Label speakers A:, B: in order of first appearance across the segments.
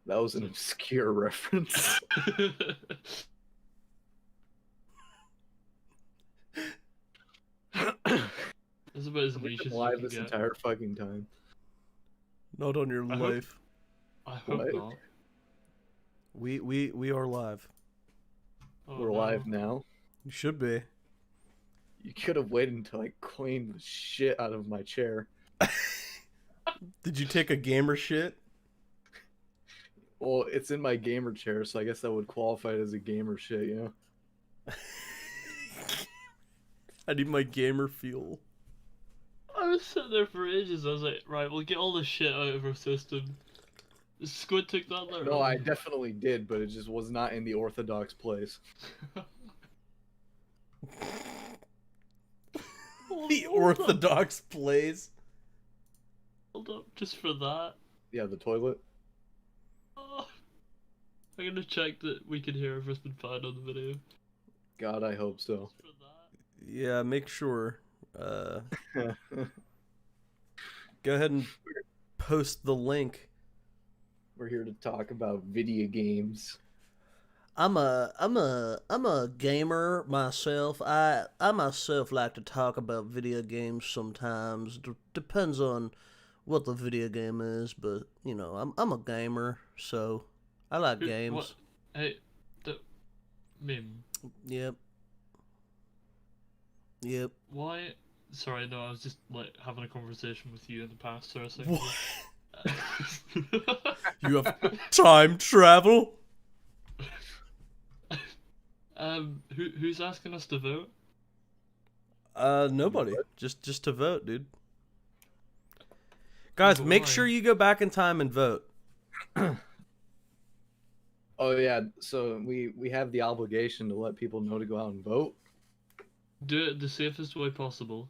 A: That was an obscure reference.
B: That's about as
A: We've
B: niche
A: been
B: as you
A: live
B: can
A: this
B: get.
A: entire fucking time.
C: Not on your life.
B: I hope
A: What?
B: not.
C: We are live.
B: Oh,
A: We're
B: no.
A: live now.
C: You should be.
A: You could have waited until I cleaned the shit out of my chair.
C: Did you take a gamer shit?
A: Well, it's in my gamer chair, so I guess that would qualify it as a gamer shit, you know?
C: I need my gamer fuel.
B: I was sitting there for ages. I was like, right, we'll get all this shit out of our system. Squid took that there.
A: No, I definitely did, but it just was not in the orthodox place.
C: The orthodox plays.
B: Hold up, just for that.
A: Yeah, the toilet.
B: Oh, I'm gonna check that we can hear if it's been found on the video.
A: God, I hope so.
B: Just for that.
C: Yeah, make sure. Go ahead and post the link.
A: We're here to talk about video games.
C: I'm a gamer myself. I myself like to talk about video games sometimes. Depends on what the video game is, but you know, I'm a gamer, so I like games.
B: What? Hey, Meme.
C: Yep.
B: Why? Sorry, no, I was just like having a conversation with you in the past for a second.
C: What? You have time travel?
B: Who's asking us to vote?
C: Nobody. Just to vote, dude. Guys,
B: But
C: make
B: why?
C: sure you go back in time and vote.
A: Oh yeah, so we have the obligation to let people know to go out and vote.
B: Do it the safest way possible.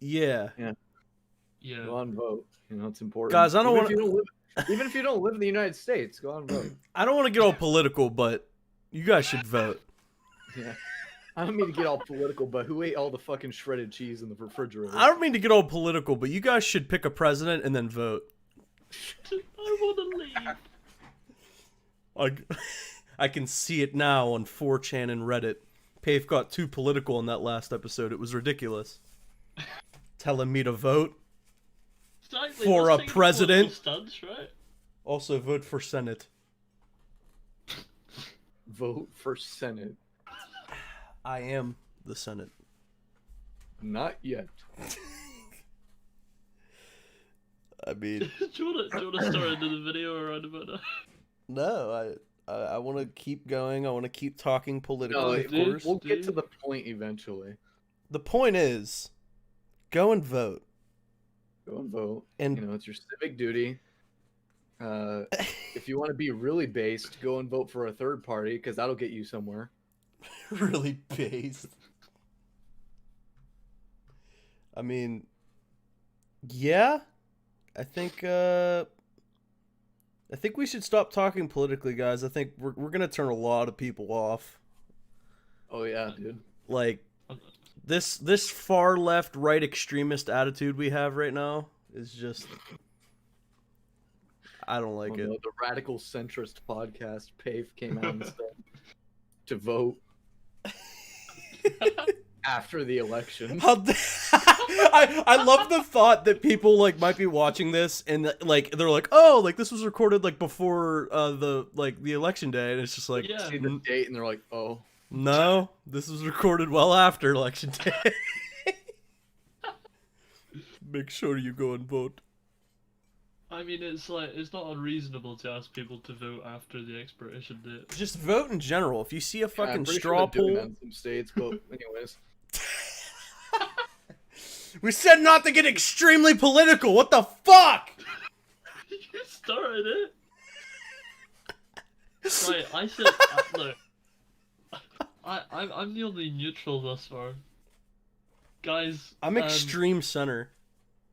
C: Yeah.
B: Yeah.
A: Go out and vote. You know, it's important.
C: Guys, I don't
A: Even
C: want
A: if you don't live, even if you don't live in the United States, go out and vote.
C: I don't want to get all political, but you guys should vote.
A: Yeah. I don't mean to get all political, but who ate all the fucking shredded cheese in the refrigerator?
C: I don't mean to get all political, but you guys should pick a president and then vote.
B: I want to leave.
C: I can see it now on 4chan and Reddit. Pafe got too political in that last episode. It was ridiculous. Telling me to vote.
B: Exactly.
C: For
B: let's
C: a
B: take
C: president?
B: political stance, right?
C: Also, vote for Senate.
A: Vote for Senate.
C: I am the Senate.
A: Not yet.
C: I mean,
B: do you want to start into the video around about that?
C: no, I want to keep going. I want to keep talking politically,
A: No,
C: of course.
A: we'll get to the point eventually.
C: The point is, go and vote.
A: Go and vote.
C: And
A: you know, it's your civic duty. If you want to be really based, go and vote for a third party because that'll get you somewhere.
C: really based. I mean, yeah, I think we should stop talking politically, guys. I think we're gonna turn a lot of people off.
A: Oh yeah, dude.
C: Like this far left right extremist attitude we have right now is just I don't like it.
A: No, the radical centrist podcast Pafe came out and said to vote after the election.
C: I love the thought that people like might be watching this and like they're like, oh, like this was recorded like before the election day, and it's just like,
B: Yeah.
A: See the date and they're like, oh.
C: no, this was recorded well after election day. Make sure you go and vote.
B: I mean, it's like it's not unreasonable to ask people to vote after the expiration date.
C: Just vote in general. If you see a
A: Yeah,
C: fucking
A: I'm pretty
C: straw
A: sure they're doing that
C: poll,
A: in some states, but anyways.
C: we said not to get extremely political. What the fuck?
B: You started it. Right, I said look. I'm the only neutral thus far. Guys,
C: I'm extreme center.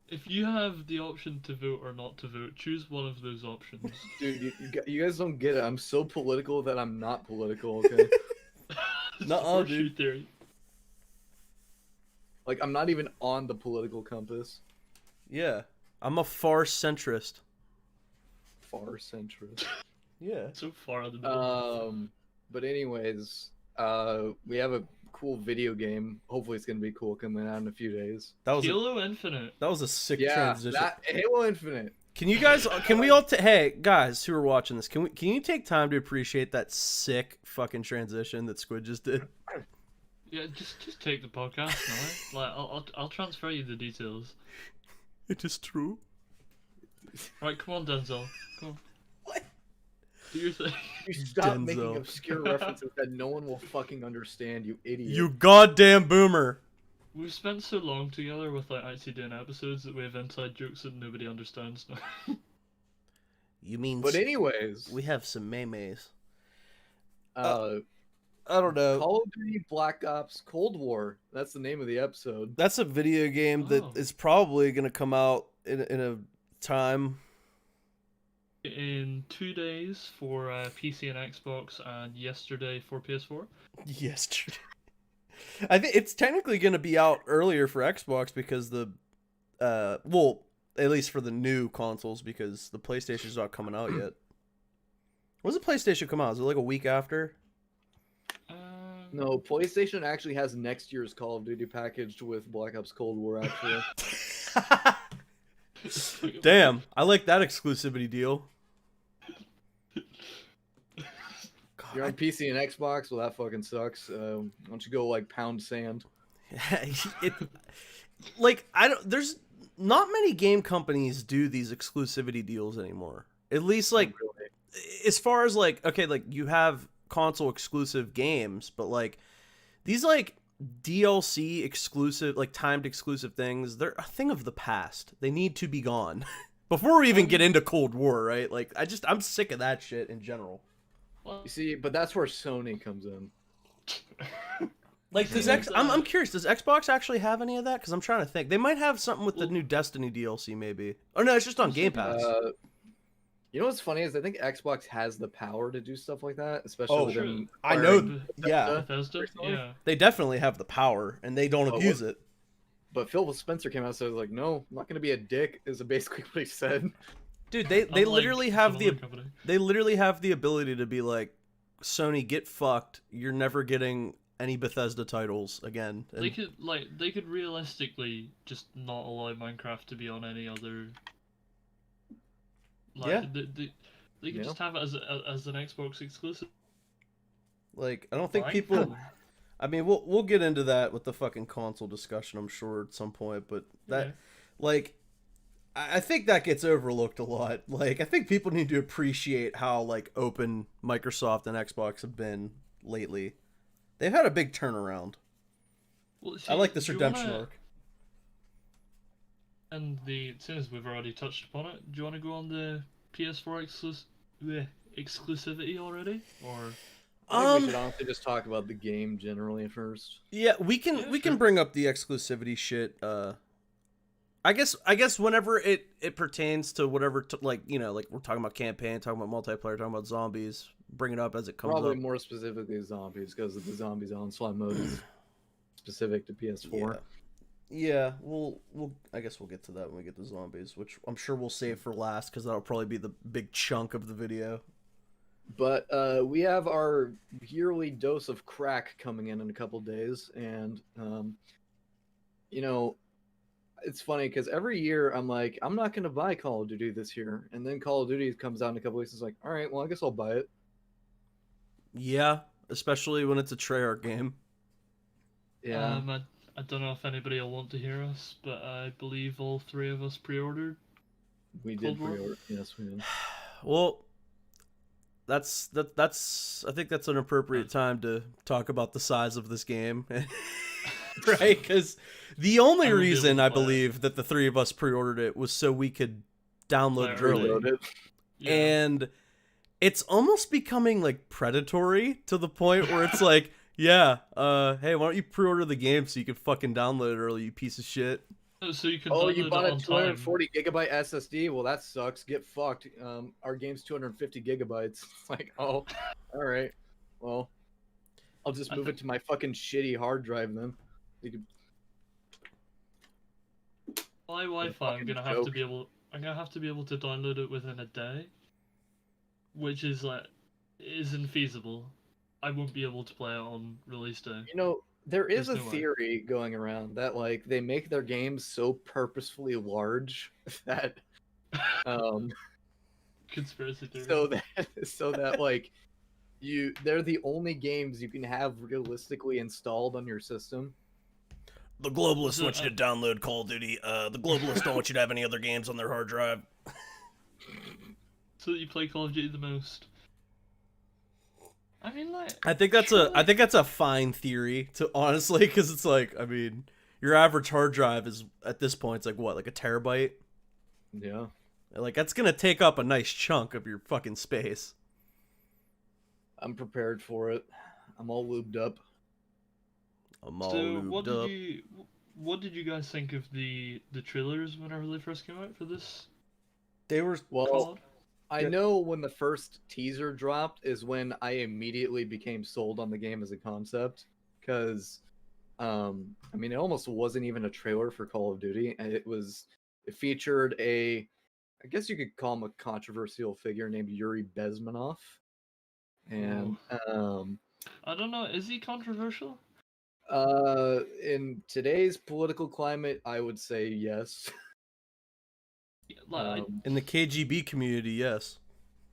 B: if you have the option to vote or not to vote, choose one of those options.
A: Dude, you guys don't get it. I'm so political that I'm not political, okay?
C: Nuh-uh,
B: Horseshoe
C: dude.
B: theory.
A: Like, I'm not even on the political compass.
C: Yeah, I'm a far centrist.
A: far centrist.
C: Yeah.
B: So far in the middle.
A: But anyways, we have a cool video game. Hopefully, it's gonna be cool coming out in a few days.
B: Halo Infinite.
C: That was a sick
A: Yeah,
C: transition.
A: that Halo Infinite.
C: Can you guys? Can we all? Hey guys, who are watching this, can you take time to appreciate that sick fucking transition that Squid just did?
B: Yeah, just take the podcast now. Like I'll transfer you the details.
C: It is true.
B: Right, come on, Denzel. Come on.
C: What?
B: Do your thing.
A: You stop
C: Denzel.
A: making obscure references that no one will fucking understand, you idiot.
C: You goddamn boomer.
B: We've spent so long together with like actually doing episodes that we have inside jokes that nobody understands now.
C: You mean?
A: But anyways,
C: we have some memes.
A: I
C: don't know.
A: Call of Duty Black Ops Cold War. That's the name of the episode.
C: That's a video game that is probably gonna come out in a time.
B: In 2 days for PC and Xbox, and yesterday for PS4.
C: Yesterday. I think it's technically gonna be out earlier for Xbox because the, well, at least for the new consoles, because the PlayStation's not coming out yet. When's the PlayStation come out? Is it like a week after?
A: No, PlayStation actually has next year's Call of Duty packaged with Black Ops Cold War, actually.
C: Damn, I like that exclusivity deal.
A: If you're on PC and Xbox, well, that fucking sucks. Why don't you go, like, pound sand?
C: There's not many game companies do these exclusivity deals anymore. At least, like,
A: Really.
C: as far as, like, okay, like, you have console exclusive games, but like these like DLC exclusive, like timed exclusive things, they're a thing of the past. They need to be gone before we even get into Cold War, right? Like I'm sick of that shit in general.
A: You see, but that's where Sony comes in.
C: Like I'm curious, does Xbox actually have any of that? Because I'm trying to think. They might have something with the new Destiny DLC, maybe. Oh no, it's just on Game Pass.
A: You know what's funny is I think Xbox has the power to do stuff like that, especially with them.
C: I know.
A: Bethesda.
C: Yeah,
B: Bethesda? Yeah.
C: they definitely have the power, and they don't abuse it.
A: But Phil Spencer came out and said, like, no, I'm not going to be a dick, is basically what he said.
C: Dude, they literally have the
B: company.
C: they literally have the ability to be like, Sony, get fucked. You're never getting any Bethesda titles again. And
B: They could realistically just not allow Minecraft to be on any other. Like,
C: yeah.
B: They could just have it as an Xbox exclusive.
C: Like, I don't think
B: Right?
C: people. I mean, we'll get into that with the fucking console discussion, I'm sure, at some point. But that,
B: Yeah.
C: like, I think that gets overlooked a lot. Like, I think people need to appreciate how like open Microsoft and Xbox have been lately. They've had a big turnaround.
B: Well, see,
C: I like this
B: do you
C: redemption
B: wanna-
C: arc.
B: And since we've already touched upon it, do you want to go on the PS4 exclusivity already, or?
A: I think we should honestly just talk about the game generally first.
C: Yeah, we can bring up the exclusivity shit. I guess whenever it pertains to whatever, like, you know, like we're talking about campaign, talking about multiplayer, talking about zombies, bring it up as it comes
A: Probably
C: up.
A: more specifically zombies, because of the zombies onslaught mode is specific to PS4.
C: Yeah, I guess we'll get to that when we get to zombies, which I'm sure we'll save for last because that'll probably be the big chunk of the video.
A: But we have our yearly dose of crack coming in a couple days, and you know, it's funny because every year I'm like, I'm not gonna buy Call of Duty this year, and then Call of Duty comes out in a couple weeks. It's like, all right, well, I guess I'll buy it.
C: Yeah, especially when it's a Treyarch game.
A: Yeah.
B: I don't know if anybody will want to hear us, but I believe all three of us pre-ordered.
A: We did pre-order. Yes, we did.
C: Well, that's I think that's an appropriate time to talk about the size of this game. Right? Because the only reason I believe that the three of us pre-ordered it was so we could download it early.
B: Yeah.
C: And it's almost becoming like predatory to the point where it's like, yeah, hey, why don't you pre-order the game so you can fucking download it early, you piece of shit.
B: So you can.
A: Oh, you bought a
B: 240
A: 240 gigabyte SSD? Well, that sucks. Get fucked. Our game's 250 gigabytes. It's like, oh, all right. Well, I'll just move it to my fucking shitty hard drive then. You could...
B: My Wi-Fi. I'm gonna have to be able to download it within a day. which is like is infeasible. I won't be able to play it on release day.
A: You know, there is
B: There's
A: a
B: no way.
A: theory going around that like they make their games so purposefully large that um
B: Conspiracy theory.
A: so that like they're the only games you can have realistically installed on your system.
C: The globalists
B: So,
C: want you to download Call of Duty. The globalists don't want you to have any other games on their hard drive.
B: so that you play Call of Duty the most. I mean, like,
C: I think that's a fine theory to honestly, because it's like, I mean, your average hard drive is at this point it's like what, like a terabyte?
A: Yeah.
C: Like that's gonna take up a nice chunk of your fucking space.
A: I'm prepared for it. I'm all lubed up.
C: I'm all
B: So
C: lubed up.
B: what did you guys think of the trailers whenever they first came out for this
C: They were
A: Well,
B: COD?
A: I know when the first teaser dropped is when I immediately became sold on the game as a concept, because I mean, it almost wasn't even a trailer for Call of Duty. It featured I guess you could call him a controversial figure named Yuri Bezmenov. And
B: I don't know. Is he controversial?
A: in today's political climate, I would say yes.
B: Like,
C: in the KGB community, yes.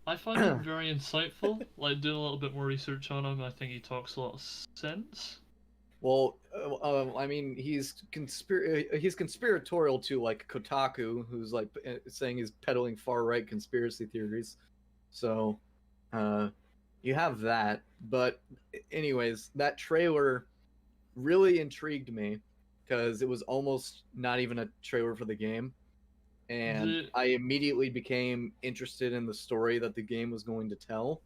B: I find him very insightful. Like, doing a little bit more research on him, I think he talks a lot of sense.
A: Well, I mean, he's conspiratorial to like Kotaku, who's like saying he's peddling far right conspiracy theories. So, you have that. But, anyways, that trailer really intrigued me because it was almost not even a trailer for the game, and I immediately became interested in the story that the game was going to tell.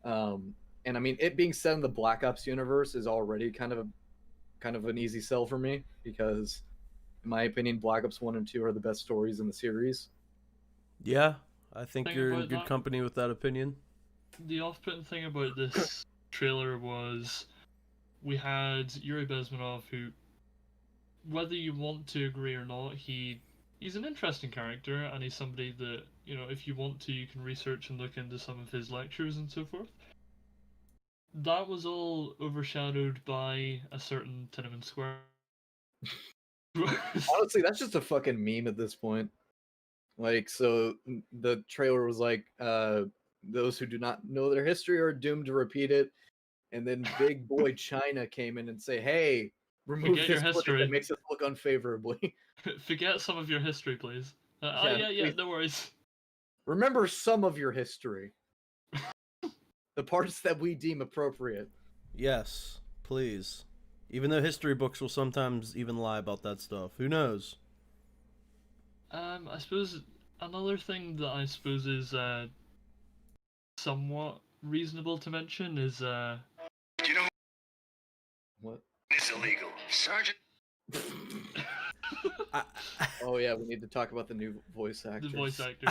A: And I mean, it being set in the Black Ops universe is already kind of an easy sell for me because, in my opinion, Black Ops 1 and 2 are the best stories in the series.
C: Yeah, I think
B: Thing
C: you're in
B: about
C: good
B: that-
C: company with that opinion.
B: The off-putting thing about this trailer was we had Yuri Bezmenov, who, whether you want to agree or not, he's an interesting character, and he's somebody that, you know, if you want to, you can research and look into some of his lectures and so forth. That was all overshadowed by a certain Meme and Squid.
A: Honestly, that's just a fucking meme at this point. Like, so the trailer was like, those who do not know their history are doomed to repeat it. And then Big Boy China came in and say, hey, remove
B: Forget
A: this
B: your
A: footage that
B: history.
A: makes us look unfavorably.
B: Forget some of your history, please.
A: Yeah,
B: Yeah,
A: please.
B: no worries.
A: Remember some of your history. The parts that we deem appropriate.
C: Yes, please. Even though history books will sometimes even lie about that stuff. Who knows?
B: I suppose another thing that I suppose is somewhat reasonable to mention is
D: You know
A: What?
D: it's illegal. Sergeant.
A: Oh yeah, we need to talk about the new voice
B: the
A: actors.
B: voice actor.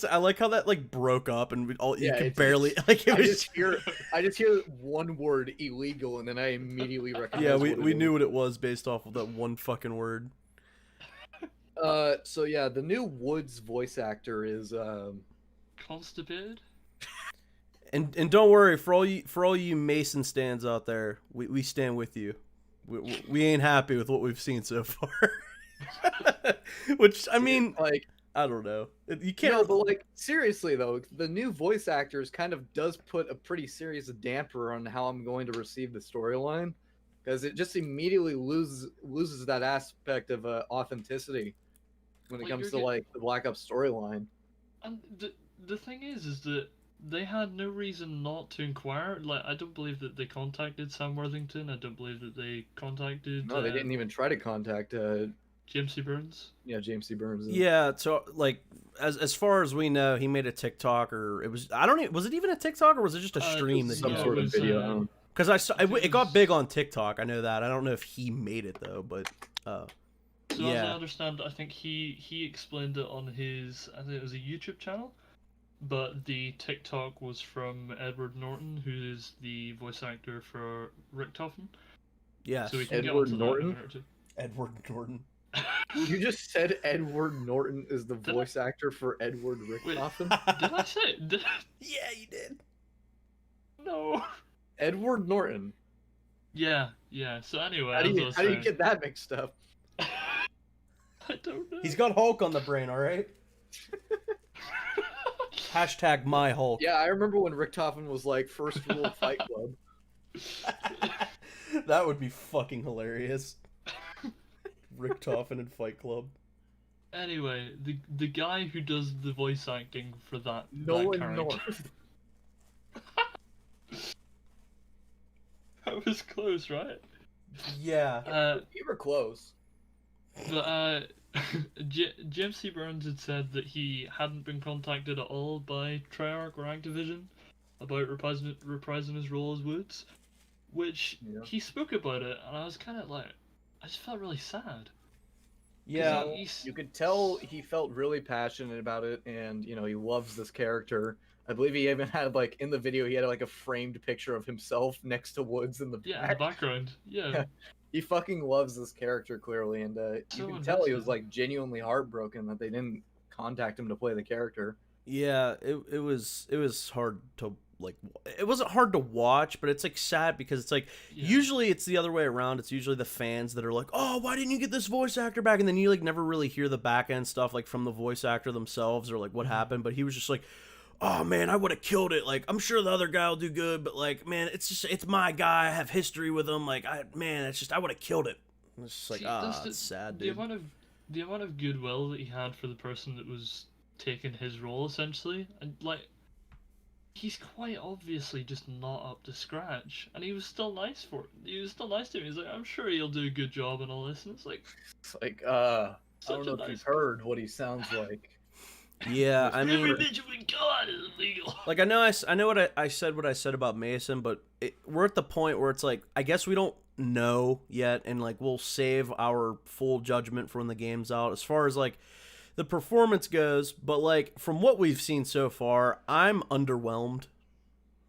C: I like how that like broke up and you
A: Yeah,
C: could
A: it's-
C: barely like it
A: I
C: was.
A: just hear one word illegal, and then I immediately recognize.
C: Yeah,
A: what
C: we
A: it
C: knew
A: is.
C: what it was based off of that one fucking word.
A: So yeah, the new Woods voice actor is
B: Constipated?
C: And don't worry, for all you Mason stands out there, we stand with you. We ain't happy with what we've seen so far. Which I mean,
A: like,
C: I don't know. You
A: no,
C: can't.
A: but like seriously though, the new voice actors kind of does put a pretty serious damper on how I'm going to receive the storyline, because it just immediately loses that aspect of authenticity when it
B: Like,
A: comes
B: you're
A: to
B: get-
A: like the Black Ops storyline.
B: And the thing is that they had no reason not to inquire. Like, I don't believe that they contacted Sam Worthington. I don't believe that they contacted.
A: No, they didn't even try to contact
B: James C. Burns.
A: James C. Burns.
C: Yeah, so like as far as we know, he made a TikTok, or it was I don't even was it even a TikTok or was it just a stream that he
A: some
C: had?
A: sort of video. I don't-
C: Because I saw it got
B: was-
C: big on TikTok. I know that. I don't know if he made it though, but
B: So as I
C: yeah,
B: understand, I think he explained it on his, I think it was a YouTube channel, but the TikTok was from Edward Norton, who is the voice actor for Richtofen.
C: yes,
B: So we can
A: Edward
B: get onto
A: Norton?
B: that in a minute or two.
C: Edward Norton.
A: You just said Edward Norton is the
B: Did I-
A: voice actor for Edward
B: Wait.
A: Richtofen?
B: Did I say?
C: Yeah, you did.
B: No.
A: Edward Norton.
B: Yeah. So anyway,
A: How do
B: as I
A: you
B: was
A: how do you
B: saying,
A: get that mixed up?
B: I don't know.
C: He's got Hulk on the brain, all right? Hashtag my Hulk.
A: Yeah, I remember when Richtofen was like first rule of Fight Club.
C: That would be fucking hilarious. Richtofen and Fight Club.
B: Anyway, the guy who does the voice acting for that
A: Nolan
B: character.
A: North.
B: That was close, right?
C: Yeah.
A: You were close.
B: But James C. Burns had said that he hadn't been contacted at all by Treyarch or Activision about reprising his role as Woods, which
A: Yeah.
B: he spoke about it, and I was kind of like, I just felt really sad.
C: Yeah.
A: You could tell he felt really passionate about it, and he loves this character. I believe he even had like in the video he had like a framed picture of himself next to Woods in the
B: Yeah, in the background. Yeah.
A: He fucking loves this character clearly, and you
B: So
A: can tell he was
B: invested.
A: like genuinely heartbroken that they didn't contact him to play the character.
C: Yeah, it was hard to like. It wasn't hard to watch, but it's like sad because it's like
B: Yeah.
C: usually it's the other way around. It's usually the fans that are like, "Oh, why didn't you get this voice actor back?" And then you like never really hear the back end stuff like from the voice actor themselves or like what happened. But he was just like, "Oh man, I would have killed it. Like I'm sure the other guy will do good, but like man, it's my guy. I have history with him. Like I would have killed it." It's just like
B: See,
C: it's sad,
B: the
C: dude.
B: amount of goodwill that he had for the person that was taking his role essentially, and like he's quite obviously just not up to scratch, and he was still nice to him. He's like, I'm sure he'll do a good job and all this, and it's like
A: It's like I
B: such
A: don't know
B: a
A: if
B: nice
A: you've heard what he sounds like.
C: Yeah, I mean,
B: every bitch we got is illegal.
C: like I know what I said about Mason, but we're at the point where it's like I guess we don't know yet, and like we'll save our full judgment for when the game's out as far as like the performance goes. But like from what we've seen so far, I'm underwhelmed.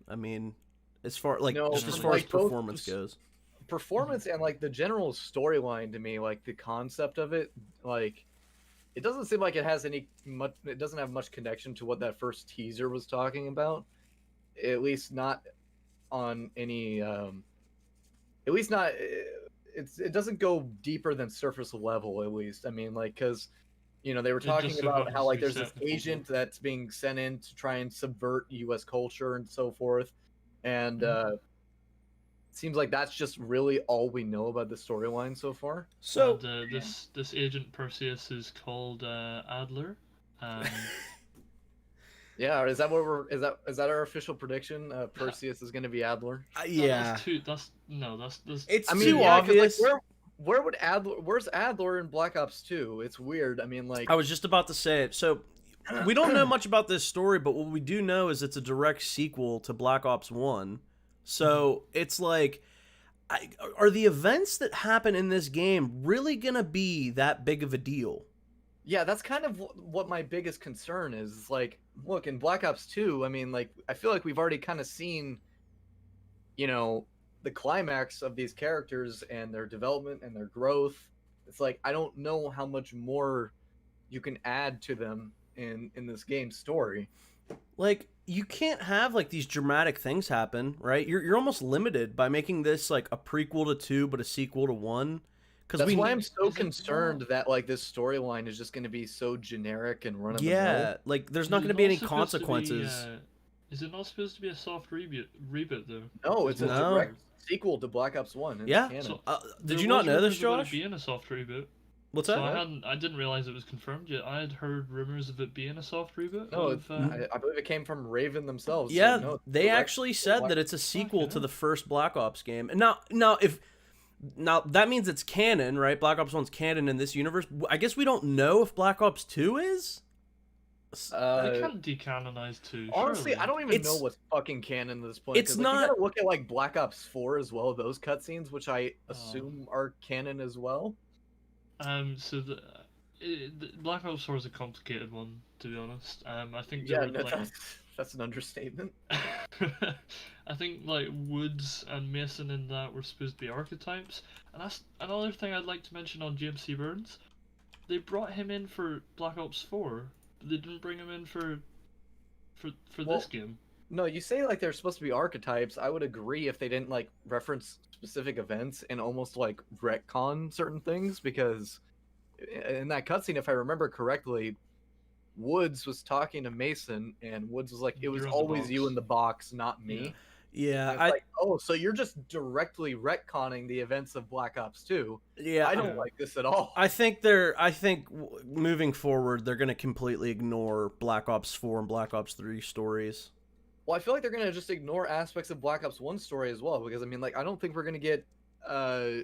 C: I mean, as far like
A: No,
C: just as far as
A: like, both
C: performance
A: just-
C: goes.
A: Performance and like the general storyline to me, like the concept of it, like it doesn't seem like it has it doesn't have much connection to what that first teaser was talking about. At least not on any at least not it doesn't go deeper than surface level, at least. I mean, like, because they were
B: It
A: talking
B: just so
A: about
B: happens
A: how
B: to
A: like
B: be
A: there's
B: set
A: this
B: in the
A: agent that's being sent in to try and subvert US culture and so forth, and seems like that's just really all we know about the storyline so far.
C: So
B: And, this agent Perseus is called Adler.
A: Yeah, is that is that our official prediction? Perseus is going to be Adler.
C: yeah,
B: That's
C: it's
A: I mean,
C: too
A: yeah, 'cause,
C: obvious.
A: Like, where would Adler? Where's Adler in Black Ops 2? It's weird. I mean, like
C: I was just about to say it. So we don't know much about this story, but what we do know is it's a direct sequel to Black Ops 1. So it's like, are the events that happen in this game really going to be that big of a deal?
A: Yeah, that's kind of what my biggest concern is. It's like, look, in Black Ops 2, I mean, like, I feel like we've already kind of seen, the climax of these characters and their development and their growth. It's like, I don't know how much more you can add to them in this game's story.
C: Like, you can't have like these dramatic things happen, right? You're almost limited by making this like a prequel to 2 but a sequel to 1.
A: That's why I'm so
B: Is it
A: concerned
B: not?
A: that like this storyline is just going to be so generic and run of the
C: Yeah,
A: mill.
C: like there's
B: Is
C: not
B: it
C: going to be any
B: supposed to be,
C: consequences.
B: Is it not supposed to be a soft reboot though?
A: No, it's a
C: No.
A: direct sequel to Black Ops 1. It's
C: Yeah.
A: canon.
B: So,
C: Did
B: There
C: you not
B: was
C: know this,
B: rumors about
C: Josh?
B: it being a soft reboot.
C: What's
B: So
C: that?
B: I didn't realize it was confirmed yet. I had heard rumors of it being a soft reboot.
A: No,
B: of,
A: I believe it came from Raven themselves. so
C: Yeah,
A: no, it's
C: they
A: direct
C: actually
A: to
C: said
A: Black-
C: that it's a sequel
B: Fucking
C: to the
B: hell.
C: first Black Ops game. And now that means it's canon, right? Black Ops 1's canon in this universe. I guess we don't know if Black Ops 2 is.
B: they
A: Uh,
B: can't decanonize too.
A: honestly,
B: surely.
A: I don't even
C: It's-
A: know what's fucking canon at this point.
C: it's
A: 'cause, like,
C: not-
A: You gotta look at like Black Ops 4 as well. Those cutscenes, which I
B: Oh.
A: assume are canon as well.
B: So the Black Ops 4 is a complicated one, to be honest. I think
A: Yeah,
B: there
A: no,
B: were,
A: that's an understatement.
B: I think like Woods and Mason in that were supposed to be archetypes, and that's another thing I'd like to mention on James C. Burns. they brought him in for Black Ops 4, but they didn't bring him in for
A: Well,
B: this game.
A: No, you say like they're supposed to be archetypes. I would agree if they didn't like reference specific events and almost like retcon certain things because in that cutscene, if I remember correctly, Woods was talking to Mason and Woods was like, "It was
B: You're in the
A: always you
B: box.
A: in the box, not
B: Yeah.
A: me."
C: Yeah,
A: And it's like, oh, so you're just directly retconning the events of Black Ops 2.
C: yeah.
A: I don't
B: Yeah.
A: like this at all.
C: I think moving forward, they're gonna completely ignore Black Ops 4 and Black Ops 3 stories.
A: Well, I feel like they're gonna just ignore aspects of Black Ops 1 story as well because I mean, like, I don't think uh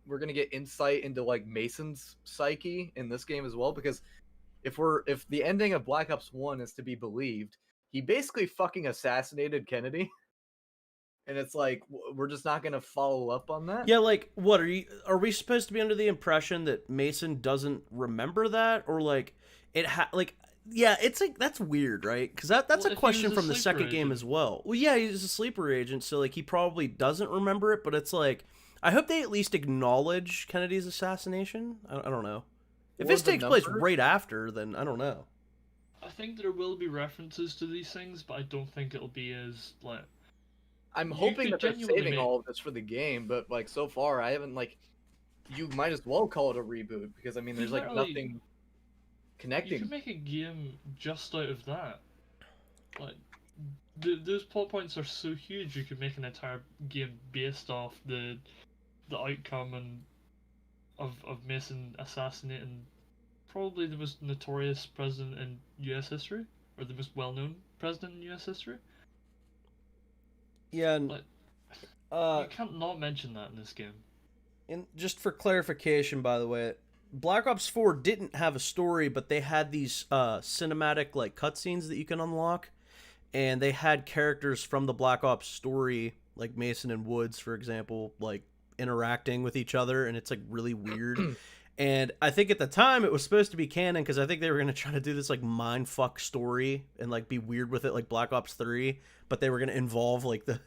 A: we're gonna get insight into like Mason's psyche in this game as well because if the ending of Black Ops 1 is to be believed, he basically fucking assassinated Kennedy. And it's like we're just not gonna follow up on that.
C: Yeah, like what are we supposed to be under the impression that Mason doesn't remember that, or like yeah, it's like that's weird, right? Because that's
B: Well,
C: a
B: if he
C: question
B: was a
C: from the
B: sleeper
C: second game
B: agent.
C: as well. Well, yeah, he's a sleeper agent, so like he probably doesn't remember it, but it's like I hope they at least acknowledge Kennedy's assassination. I don't know. If
A: Or
C: this
A: the
C: takes place
A: number.
C: right after, then I don't know.
B: I think there will be references to these things, but I don't think it'll be as like.
A: I'm
B: You
A: hoping
B: could
A: that they're
B: genuinely
A: saving
B: make-
A: all of this for the game, but like so far I haven't like you might as well call it a reboot because I mean there's like
B: literally-
A: nothing
B: You
A: connecting.
B: could make a game just out of that. Like, those plot points are so huge. You could make an entire game based off the outcome and of Mason assassinating probably the most notorious president in U.S. history, or the most well-known president in U.S. history.
C: Yeah, and
B: Like,
C: uh,
B: you can't not mention that in this game.
C: and just for clarification, by the way, Black Ops 4 didn't have a story, but they had these cinematic like cutscenes that you can unlock, and they had characters from the Black Ops story, like Mason and Woods, for example, like interacting with each other, and it's like really weird. And I think at the time it was supposed to be canon because I think they were gonna try to do this like mind fuck story and like be weird with it, like Black Ops 3, but they were gonna involve like the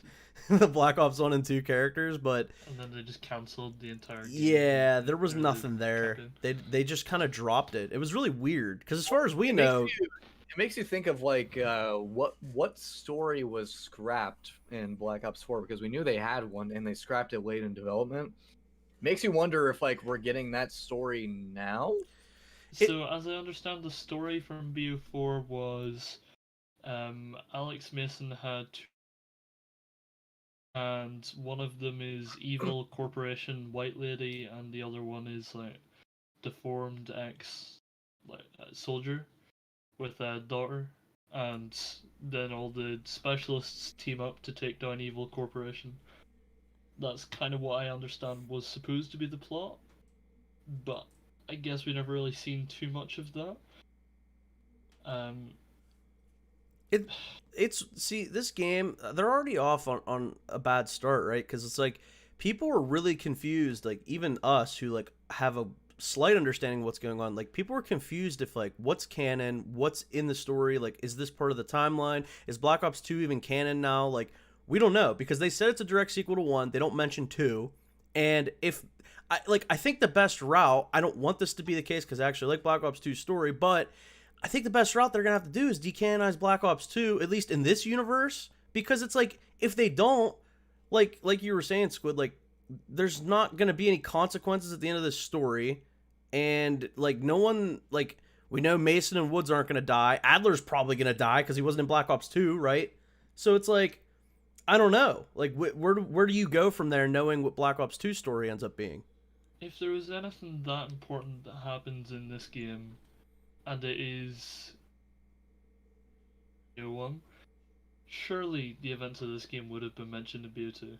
C: the Black Ops 1 and 2 characters, but
B: And then they just cancelled the entire game.
C: yeah, there was
B: Or they
C: nothing there.
B: kept it.
C: They just kind of dropped it. It was really weird because as far as we
A: It makes
C: know,
A: it makes you think of like what story was scrapped in Black Ops 4 because we knew they had one and they scrapped it late in development. Makes you wonder if like we're getting that story now.
B: So, as I understand, the story from BO4 was Alex Mason had two, and one of them is evil corporation white lady, and the other one is like deformed ex soldier with a daughter, and then all the specialists team up to take down evil corporation. That's kind of what I understand was supposed to be the plot, but I guess we never really seen too much of that.
C: it's see this game they're already off on a bad start, right? Because it's like people are really confused, like even us who like have a slight understanding of what's going on, like people are confused if like what's canon, what's in the story, like is this part of the timeline, is Black Ops 2 even canon now? Like we don't know because they said it's a direct sequel to 1, they don't mention 2. And if I think the best route, I don't want this to be the case because I actually like Black Ops 2's story, but I think the best route they're gonna have to do is decanonize Black Ops 2, at least in this universe, because it's like if they don't, like you were saying, Squid, like there's not gonna be any consequences at the end of this story, and like no one like we know Mason and Woods aren't gonna die. Adler's probably gonna die because he wasn't in Black Ops 2, right? So it's like I don't know, like where do you go from there, knowing what Black Ops 2 story ends up being?
B: If there was anything that important that happens in this game, and it is BO1, surely the events of this game would have been mentioned in BO2.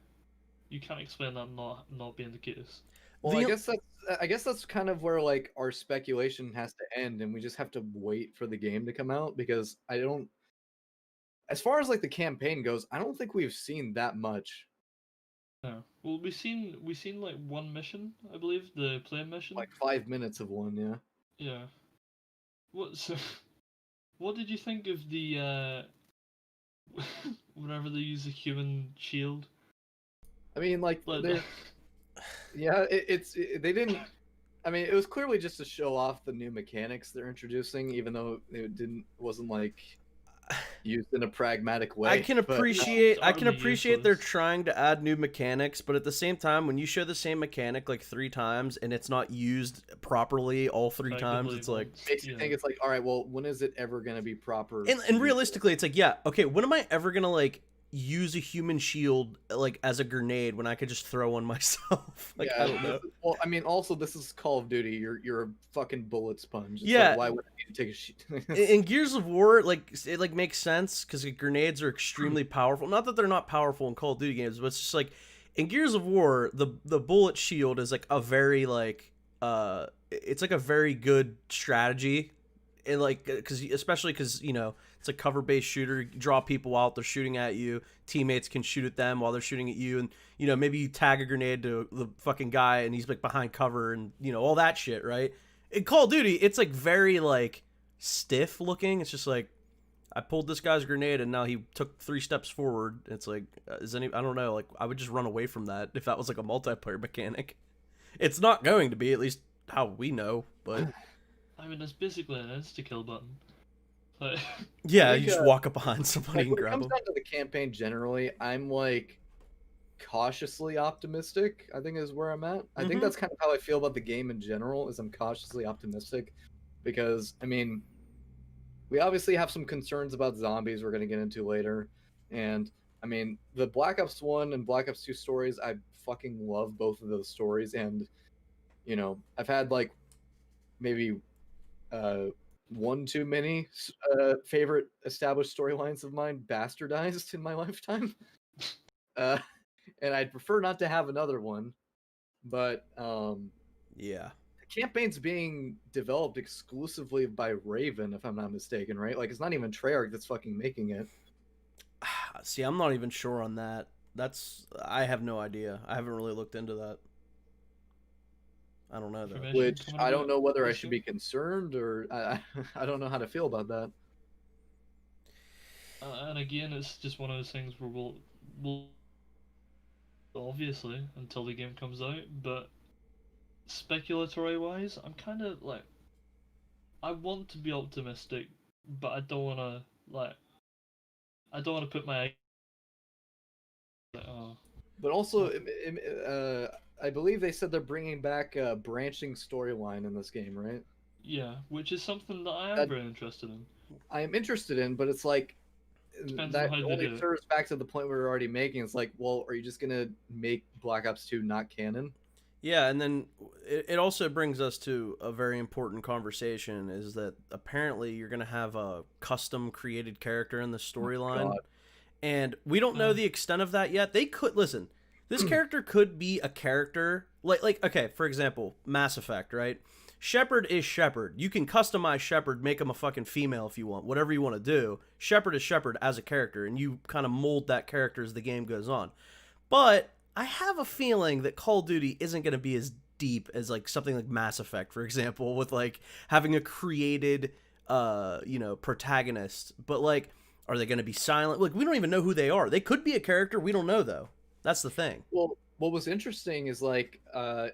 B: You can't explain that not being the case.
A: Well,
C: The-
A: I guess that's kind of where like our speculation has to end, and we just have to wait for the game to come out because I don't. As far as like the campaign goes, I don't think we've seen that much.
B: No. Well, we seen like one mission, I believe, the plane mission.
A: Like 5 minutes of one, yeah.
B: Yeah. What so? What did you think of the whenever they use a human shield?
A: I mean, like,
B: But
A: yeah, they didn't. I mean, it was clearly just to show off the new mechanics they're introducing, even though wasn't like used in a pragmatic way.
C: I can
A: but,
C: appreciate
B: utterly
C: they're
B: useless.
C: trying to add new mechanics, but at the same time, when you show the same mechanic like 3 times and it's not used properly all 3 times,
B: Effectively
C: it's like,
B: once,
A: makes you
B: yeah.
A: think it's like, all right, well, when is it ever gonna be proper?
C: and realistically, it's like, yeah, okay, when am I ever gonna like use a human shield like as a grenade when I could just throw one myself? Like,
A: yeah,
C: I don't know.
A: well, I mean, also this is Call of Duty. You're a fucking bullet sponge. It's
C: Yeah.
A: Like, why would I need to take a shit?
C: In Gears of War, like it like makes sense because grenades are extremely powerful. Not that they're not powerful in Call of Duty games, but it's just like in Gears of War, the bullet shield is like a very like it's like a very good strategy, and like especially because it's a cover based shooter. You draw people out, they're shooting at you. Teammates can shoot at them while they're shooting at you, and maybe you tag a grenade to the fucking guy, and he's like behind cover, and all that shit, right? In Call of Duty, it's like very like stiff looking. It's just like I pulled this guy's grenade and now he took 3 steps forward. It's like I don't know, like I would just run away from that if that was like a multiplayer mechanic. It's not going to be, at least how we know, but
B: I mean, it's basically an insta-kill button. Like,
C: yeah,
A: I
C: you
A: think,
C: just walk up behind
A: like,
C: somebody and
A: when it
C: grab
A: comes
C: them.
A: down to the campaign generally, I'm like cautiously optimistic. I think is where I'm at. I think
C: Mhm.
A: that's kind of how I feel about the game in general. Is I'm cautiously optimistic because I mean, we obviously have some concerns about zombies we're going to get into later, and I mean the Black Ops 1 and Black Ops 2 stories. I fucking love both of those stories, and I've had like maybe one too many favorite established storylines of mine bastardized in my lifetime. Uh, and I'd prefer not to have another one. But
C: Yeah.
A: the campaign's being developed exclusively by Raven, if I'm not mistaken, right? Like, it's not even Treyarch that's fucking making it.
C: See, I'm not even sure on that. I have no idea. I haven't really looked into that. I don't know though.
B: Information
A: Which
B: coming
A: I don't
B: about
A: know whether I
B: this
A: should
B: game?
A: be concerned or I don't know how to feel about that.
B: And again, it's just one of those things where we'll obviously until the game comes out, but speculatory wise, I'm kind of like I want to be optimistic, but I don't want to put my like, oh
A: But also, I believe they said they're bringing back a branching storyline in this game, right?
B: yeah, which is something that I am
A: That-
B: very interested in.
A: I am interested in, but it's like
B: Depends
A: that
B: on how they
A: only
B: do it.
A: serves back to the point we're already making. It's like, well, are you just gonna make Black Ops 2 not canon?
C: Yeah, and then it also brings us to a very important conversation, is that apparently you're going to have a custom created character in the storyline.
A: God.
C: And we don't know the extent of that yet. They could, listen, this character could be a character like okay, for example, Mass Effect, right? Shepard is Shepard. You can customize Shepard, make him a fucking female if you want, whatever you want to do. Shepard is Shepard as a character, and you kind of mold that character as the game goes on. But I have a feeling that Call of Duty isn't going to be as deep as like something like Mass Effect, for example, with like having a created protagonist. But like, are they going to be silent? Like, we don't even know who they are. They could be a character, we don't know though. That's the thing.
A: Well, what was interesting is like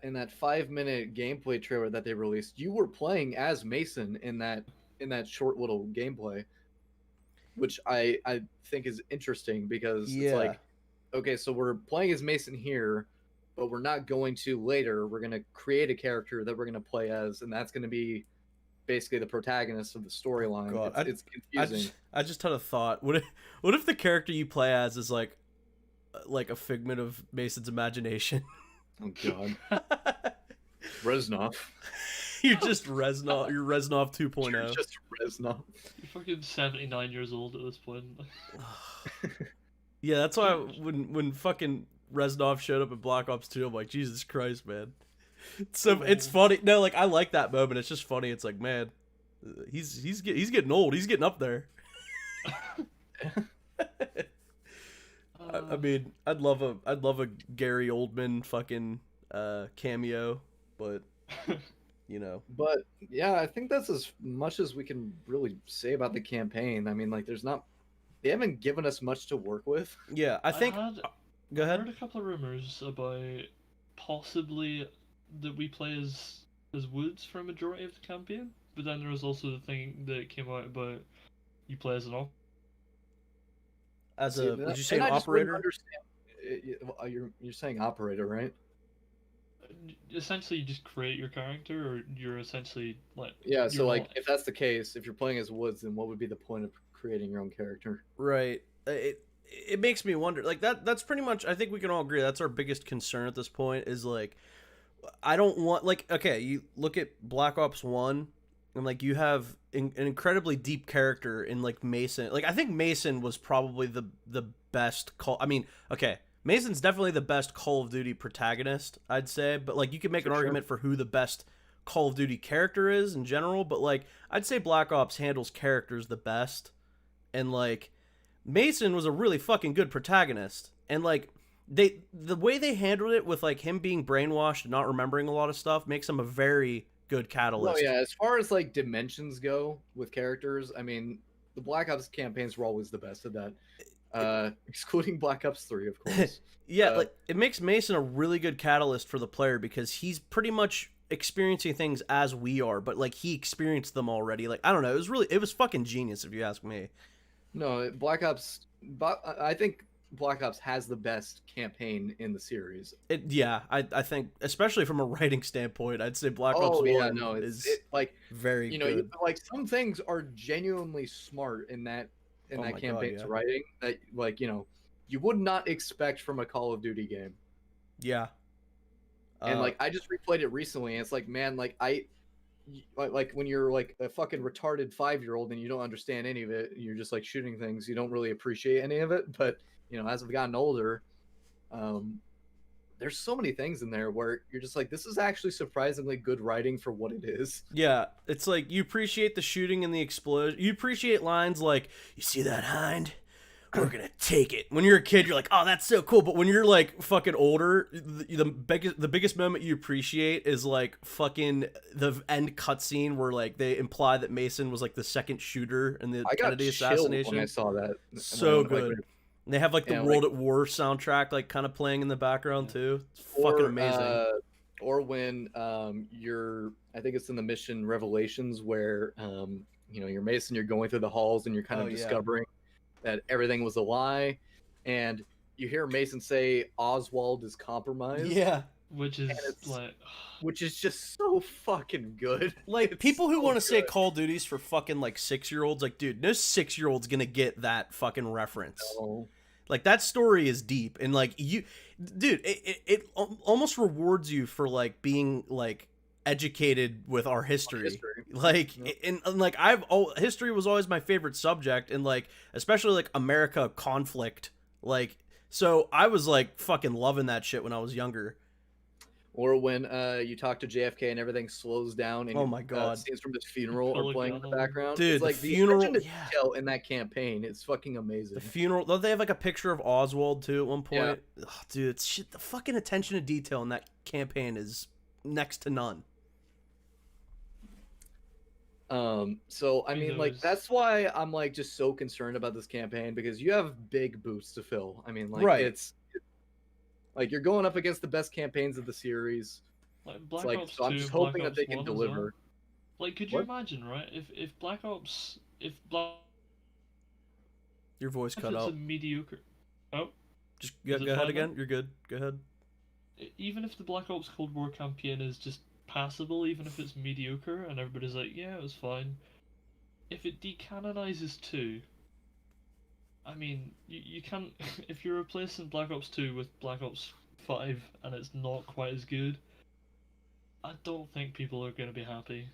A: in that 5-minute gameplay trailer that they released, you were playing as Mason in that short little gameplay, which I think is interesting because it's
C: Yeah.
A: like, okay, so we're playing as Mason here, but we're not going to later. We're going to create a character that we're going to play as, and that's going to be basically the protagonist of the storyline.
C: God,
A: It's confusing.
C: I just had a thought. What if the character you play as is like a figment of Mason's imagination?
A: Oh God, Reznov.
C: You're just Reznov. You're Reznov 2.0.
A: You're just Reznov.
B: You're fucking 79 years old at this point.
C: Yeah, that's why when fucking Reznov showed up in Black Ops 2, I'm like, Jesus Christ, man. So it's funny. No, like I like that moment. It's just funny. It's like, man, he's getting old. He's getting up there. I mean, I'd love a Gary Oldman fucking cameo, but
A: But yeah, I think that's as much as we can really say about the campaign. I mean, like, they haven't given us much to work with.
C: yeah, I think.
B: I
C: Go ahead.
B: heard a couple of rumors about possibly that we play as as Woods for a majority of the campaign, but then there was also the thing that came out about you play as an op.
C: As
A: See,
C: a, would you say
A: and
C: an
A: I just wouldn't
C: operator?
A: understand. You're saying operator, right?
B: Essentially, you just create your character, or you're essentially like
A: Yeah. So
B: you're
A: like,
B: not.
A: if that's the case, if you're playing as Woods, then what would be the point of creating your own character?
C: Right. It makes me wonder. Like that's pretty much. I think we can all agree that's our biggest concern at this point. Is like, I don't want like okay. You look at Black Ops 1, and like you have an incredibly deep character in like Mason. Like I think Mason was probably the best call. I mean, okay, Mason's definitely the best Call of Duty protagonist, I'd say. But like you could make an
A: For sure.
C: argument for who the best Call of Duty character is in general. But like I'd say Black Ops handles characters the best, and like Mason was a really fucking good protagonist, and like the way they handled it with like him being brainwashed and not remembering a lot of stuff makes him a very good
A: No,
C: catalyst.
A: yeah. As far as like dimensions go with characters, I mean, the Black Ops campaigns were always the best at that. Excluding Black Ops 3, of course.
C: Yeah,
A: Uh,
C: like it makes Mason a really good catalyst for the player because he's pretty much experiencing things as we are, but like he experienced them already. Like I don't know, it was fucking genius if you ask me.
A: No, Black Ops. I think Black Ops has the best campaign in the series.
C: I think especially from a writing standpoint, I'd say Black Ops
A: Oh yeah,
C: 1
A: no,
C: is
A: like
C: very good.
A: like some things are genuinely smart in that
C: Oh my God,
A: campaign's
C: yeah.
A: writing that like you would not expect from a Call of Duty game.
C: Yeah.
A: And like I just replayed it recently, and it's like, man, like like when you're like a fucking retarded 5-year-old and you don't understand any of it, you're just like shooting things, you don't really appreciate any of it. But as I've gotten older, there's so many things in there where you're just like, this is actually surprisingly good writing for what it is.
C: Yeah, it's like you appreciate the shooting and the explosion. You appreciate lines like, "You see that hind? We're gonna take it." When you're a kid, you're like, "Oh, that's so cool." But when you're like fucking older, the biggest moment you appreciate is like fucking the end cutscene where like they imply that Mason was like the second shooter in the
A: I got
C: Kennedy
A: chilled
C: assassination.
A: when I saw that.
C: So
A: Like,
C: good. And they have like the
A: yeah,
C: World
A: like-
C: at War soundtrack like kind of playing in the background
B: Yeah.
C: too. It's fucking
A: or,
C: amazing.
A: Or when I think it's in the mission Revelations where you're Mason, you're going through the halls and you're kind
C: Oh,
A: of
C: yeah.
A: discovering that everything was a lie, and you hear Mason say Oswald is compromised.
C: Yeah.
B: Which is
A: it's-
B: like,
A: Which is just so fucking good.
C: Like
A: It's
C: people who
A: so
C: want to say
A: good.
C: Call of Duty's for fucking like 6-year-olds, like dude, no 6-year-old's gonna get that fucking reference.
A: No.
C: Like that story is deep, and like dude, it almost rewards you for like being like educated with our history.
A: History.
C: Like
A: Yep.
C: and like history was always my favorite subject, and like especially like America conflict. Like so I was like fucking loving that shit when I was younger.
A: Or when you talk to JFK and everything slows down and
C: Oh my God.
A: scenes from his funeral are
B: Color
A: playing in the
B: gun.
A: background.
C: Dude,
A: it's like
C: the funeral-
A: attention to
C: yeah.
A: detail in that campaign is fucking amazing.
C: The funeral. Don't they have like a picture of Oswald too at one point? Ugh, dude, it's shit. The fucking attention to detail in that campaign is next to none.
A: So I
B: Who
A: mean, like
B: knows?
A: that's why I'm like just so concerned about this campaign, because you have big boots to fill. I mean, like
C: Right.
A: it's like you're going up against the best campaigns of the series.
B: like
A: It's
B: Black
A: like,
B: Ops
A: so I'm
B: 2
A: just
B: and Black
A: hoping that
B: Ops
A: they can
B: 1 as well.
A: deliver.
B: Like, could you
A: What?
B: imagine, right? If Black Ops, if Black,
C: Your voice
B: if
C: cut
B: it's
C: out.
B: a mediocre, oh,
C: Just
B: Is it
C: go ahead
B: fine now?
C: again. You're good. Go ahead.
B: even if the Black Ops Cold War campaign is just passable, even if it's mediocre, and everybody's like, yeah, it was fine. If it decanonizes 2, I mean, you can't. If you're replacing Black Ops 2 with Black Ops 5 and it's not quite as good, I don't think people are going to be happy.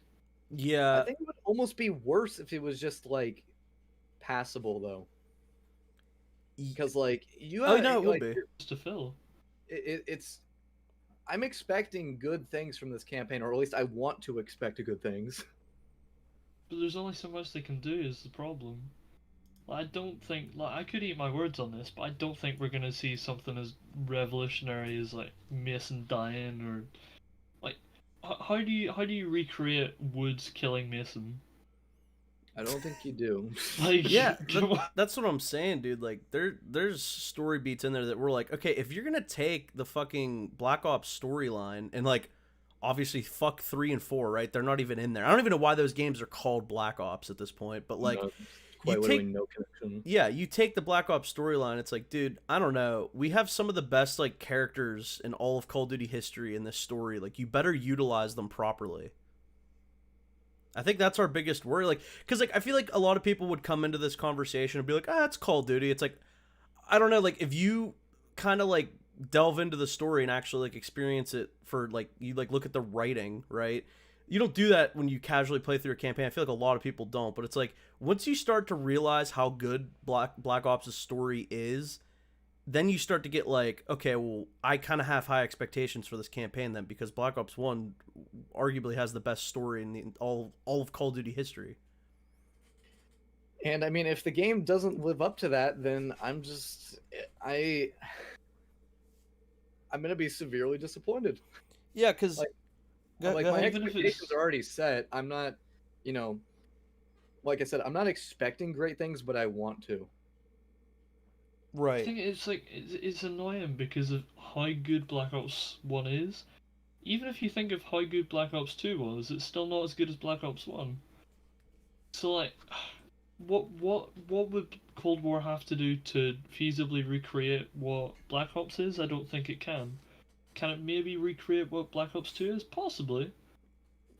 A: I
C: Yeah.
A: think it would almost be worse if it was just like passable though, because like you
C: Oh
A: have,
C: no, it
A: like,
C: would be.
B: Just to fill.
A: it's I'm expecting good things from this campaign, or at least I want to expect good things.
B: But there's only so much they can do is the problem. Like, I don't think, like, I could eat my words on this, but I don't think we're gonna see something as revolutionary as like Mason dying, or like how do you recreate Woods killing Mason?
A: I don't think you do.
B: Like,
C: Yeah,
B: come on.
C: that's what I'm saying, dude. Like there's story beats in there that we're like, okay, if you're gonna take the fucking Black Ops storyline and like obviously fuck 3 and 4, right? They're not even in there. I don't even know why those games are called Black Ops at this point, but like
A: No,
C: you
A: quite literally
C: take
A: no connection.
C: yeah, you take the Black Ops storyline, it's like, dude, I don't know. We have some of the best like characters in all of Call of Duty history in this story. Like you better utilize them properly. I think that's our biggest worry, like, because like I feel like a lot of people would come into this conversation and be like, "Ah, it's Call of Duty." It's like, I don't know, like if you kind of like delve into the story and actually like experience it for like you like look at the writing, right? You don't do that when you casually play through a campaign. I feel like a lot of people don't, but it's like once you start to realize how good Black Ops' story is, then you start to get like, okay, well, I kind of have high expectations for this campaign then because Black Ops 1 arguably has the best story in all of Call of Duty history.
A: And I mean, if the game doesn't live up to that, then I'm gonna be severely disappointed.
C: Yeah, because
A: Like,
C: go
A: my
C: ahead.
B: Even if
A: expectations
B: it's-
A: are already set. I'm not, you know, like I said, I'm not expecting great things, but I want to.
B: I
C: Right.
B: think it's like it's annoying because of how good Black Ops 1 is. Even if you think of how good Black Ops 2 was, it's still not as good as Black Ops 1. So like, what would Cold War have to do to feasibly recreate what Black Ops is? I don't think it can. Can it maybe recreate what Black Ops 2 is? Possibly.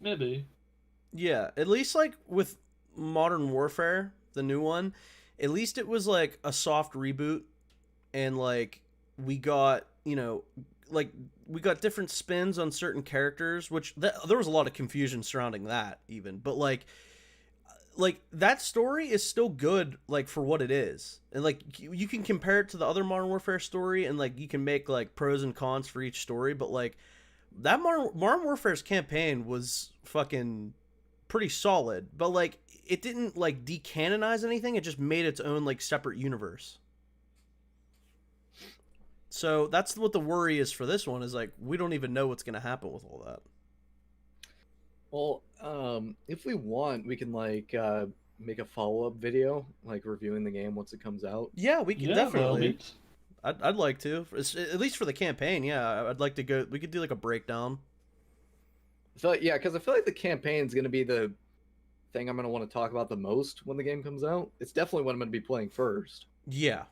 B: Maybe.
C: Yeah, at least like with Modern Warfare, the new one, at least it was like a soft reboot and like we got, like we got different spins on certain characters, which there was a lot of confusion surrounding that even. But like that story is still good like for what it is. And like you can compare it to the other Modern Warfare story and like you can make like pros and cons for each story, but like that Modern Warfare's campaign was fucking pretty solid, but like it didn't like decanonize anything. It just made its own like separate universe. So that's what the worry is for this one is like we don't even know what's gonna happen with all that.
A: Well, if we want, we can like make a follow-up video, like reviewing the game once it comes out.
C: Yeah, we can
B: Yeah, by all
C: definitely.
B: means.
C: I'd like to, at least for the campaign. Yeah, I'd like to go. We could do like a breakdown.
A: So yeah, because I feel like the campaign's gonna be the thing I'm gonna want to talk about the most when the game comes out. It's definitely what I'm gonna be playing first.
C: Yeah,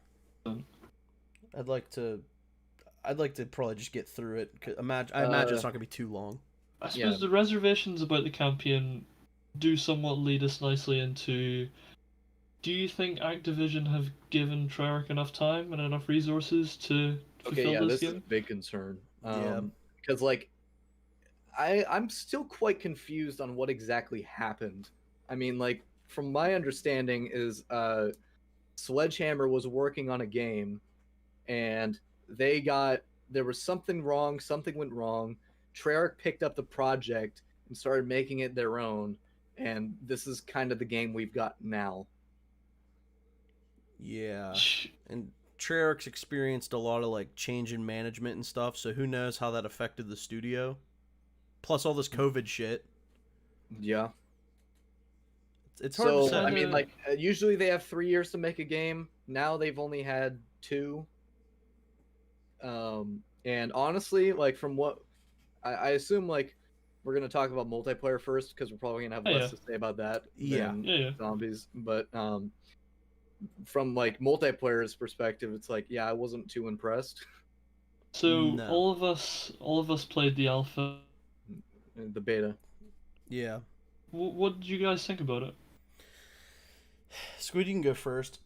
C: I'd like to. I'd like to probably just get through it. I imagine it's not gonna be too long.
B: I suppose
A: Yeah.
B: the reservations about the campaign do somewhat lead us nicely into. Do you think Activision have given Treyarch enough time and enough resources to fulfill
A: Okay, yeah,
B: this
A: this is a
B: game?
A: big concern.
C: Yeah.
A: Because like I'm still quite confused on what exactly happened. I mean, like from my understanding is Sledgehammer was working on a game and there was something wrong, something went wrong. Treyarch picked up the project and started making it their own, and this is kind of the game we've got now.
C: Yeah, and Treyarch's experienced a lot of like change in management and stuff. So who knows how that affected the studio? Plus all this COVID shit.
A: Yeah.
C: It's hard to
A: So
C: say.
A: I mean, like usually they have 3 years to make a game. Now they've only had 2. And honestly, like from what I assume, like we're gonna talk about multiplayer first because we're probably gonna have
B: Oh,
A: less
B: yeah.
A: to say about that
C: Yeah.
A: than
B: Yeah.
A: zombies. But from like multiplayer's perspective, it's like yeah, I wasn't too impressed.
B: So
C: No.
B: all of us played the alpha.
A: The beta.
C: Yeah.
B: What did you guys think about it?
C: Squid, you can go first.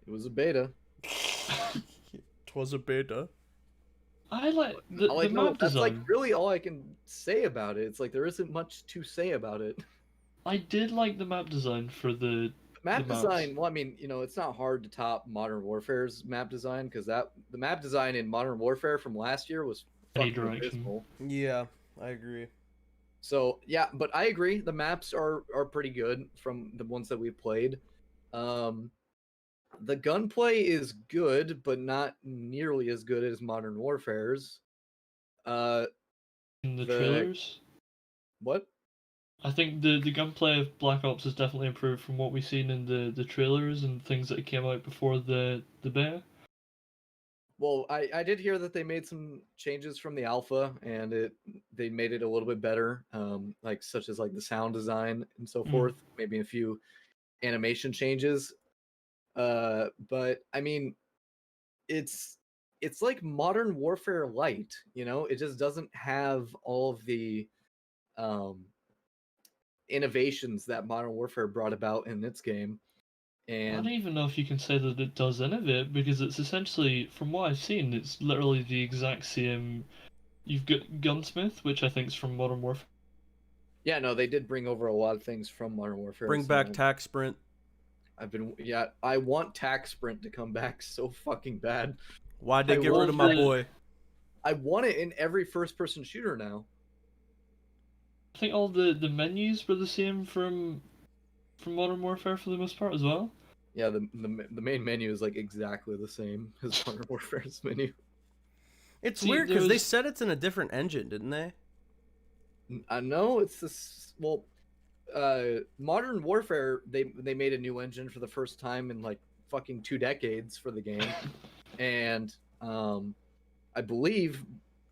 A: It was a beta.
C: Twas a beta.
B: I like the
A: I like
B: the
A: no,
B: map
A: that's like
B: design.
A: really all I can say about it. It's like there isn't much to say about it.
B: I did like the map design for the
A: Map
B: the maps.
A: design, well, I mean, it's not hard to top Modern Warfare's map design because the map design in Modern Warfare from last year was
B: Any
A: fucking
B: direction.
A: abysmal.
C: Yeah, I agree.
A: So yeah, but I agree. The maps are pretty good from the ones that we've played. The gunplay is good, but not nearly as good as Modern Warfare's.
B: In the
A: The-
B: trailers.
A: What?
B: I think the gunplay of Black Ops has definitely improved from what we've seen in the trailers and things that came out before the beta.
A: Well, I did hear that they made some changes from the alpha, and they made it a little bit better, like such as like the sound design and so forth. Maybe a few animation changes. But I mean, it's it's like Modern Warfare Light. You know, it just doesn't have all of the um, innovations that Modern Warfare brought about in its game.
B: I
A: And
B: don't even know if you can say that it does innovate because it's essentially, from what I've seen, it's literally the exact same. You've got Gunsmith, which I think is from Modern Warfare.
A: yeah, no, they did bring over a lot of things from Modern Warfare.
C: Bring back tac sprint.
A: I want tac sprint to come back so fucking bad.
C: Why'd they
A: I
C: get rid of my
B: want it.
C: boy?
A: I want it in every first-person shooter now.
B: I think all the menus were the same from Modern Warfare for the most part as well.
A: Yeah, the main menu is like exactly the same as Modern Warfare's menu.
C: It's
B: See,
C: weird because they
B: there's-
C: said it's in a different engine, didn't they?
A: I know it's this. Well, Modern Warfare they made a new engine for the first time in like fucking 2 decades for the game, and I believe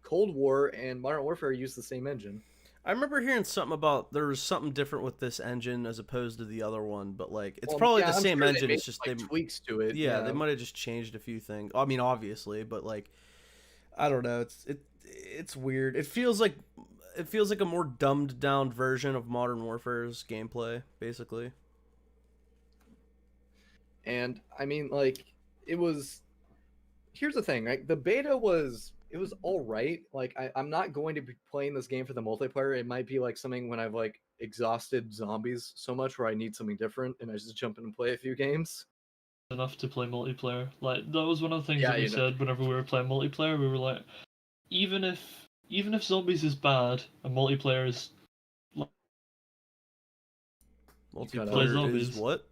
A: Cold War and Modern Warfare use the same engine.
C: I remember hearing something about there was something different with this engine as opposed to the other one, but like it's
A: Well,
C: probably
A: yeah,
C: the
A: I'm
C: same
A: sure they
C: engine.
A: made,
C: It's just
A: like,
C: they
A: tweaks to it.
C: yeah, they might have just changed a few things. I mean, obviously, but like I don't know. It's weird. It feels like a more dumbed down version of Modern Warfare's gameplay, basically.
A: And I mean, like, it was. Here's the thing, like the beta was all right. Like I'm not going to be playing this game for the multiplayer. It might be like something when I've like exhausted zombies so much where I need something different and I just jump in and play a few games.
B: Enough to play multiplayer. Like that was one of the things
A: Yeah,
B: that we
A: you know.
B: said whenever we were playing multiplayer. We were like, even if zombies is bad and multiplayer is
A: cut out.
B: Play
C: Multiplayer is
B: zombies.
C: what?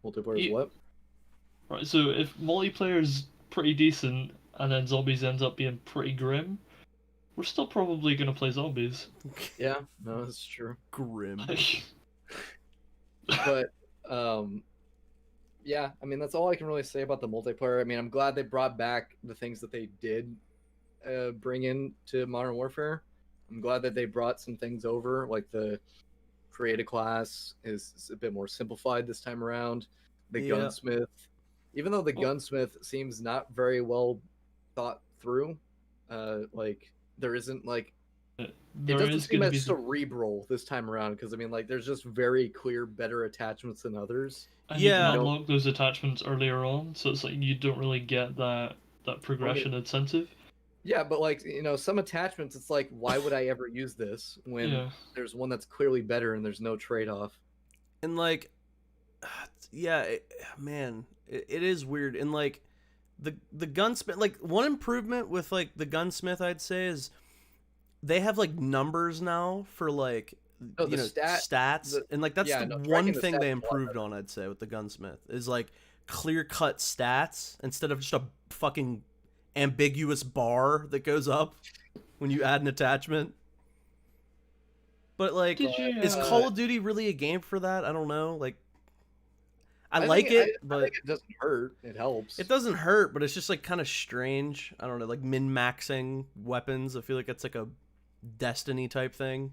A: Multiplayer is
B: You-
A: what?
B: right, so if multiplayer is pretty decent and then zombies ends up being pretty grim, we're still probably gonna play zombies.
A: Yeah, no, that's true.
C: Grim.
A: But yeah, I mean that's all I can really say about the multiplayer. I mean, I'm glad they brought back the things that they did bring in to Modern Warfare. I'm glad that they brought some things over, like the create a class is a bit more simplified this time around. The
C: Yeah.
A: gunsmith, even though the
B: Oh.
A: gunsmith seems not very well thought through, like there isn't like it
B: There
A: doesn't
B: is
A: seem
B: gonna
A: as
B: be
A: cerebral this time around because I mean like there's just very clear better attachments than others.
B: and you
C: Yeah.
B: can unlock those attachments earlier on, so it's like you don't really get that progression incentive.
A: Yeah, but like you know some attachments it's like why would I ever use this when
B: Yeah.
A: there's one that's clearly better and there's no trade-off.
C: And like yeah, man, it is weird. And like the gunsmith, like one improvement with like the gunsmith I'd say is they have like numbers now for like
A: No,
C: you
A: the
C: know stats, and like that's
A: yeah,
C: the
A: no,
C: one
A: tracking the
C: thing
A: stats
C: they
A: is a lot
C: improved on, I'd say, with the gunsmith is like clear cut stats instead of just a fucking ambiguous bar that goes up when you add an attachment. But like,
B: Did you,
C: is Call of Duty really a game for that? I don't know. Like, I like
A: think-
C: it,
A: I
C: but
A: think it doesn't hurt. It helps.
C: it doesn't hurt. But it's just like kind of strange. I don't know, like min maxing weapons. I feel like it's like a Destiny type thing.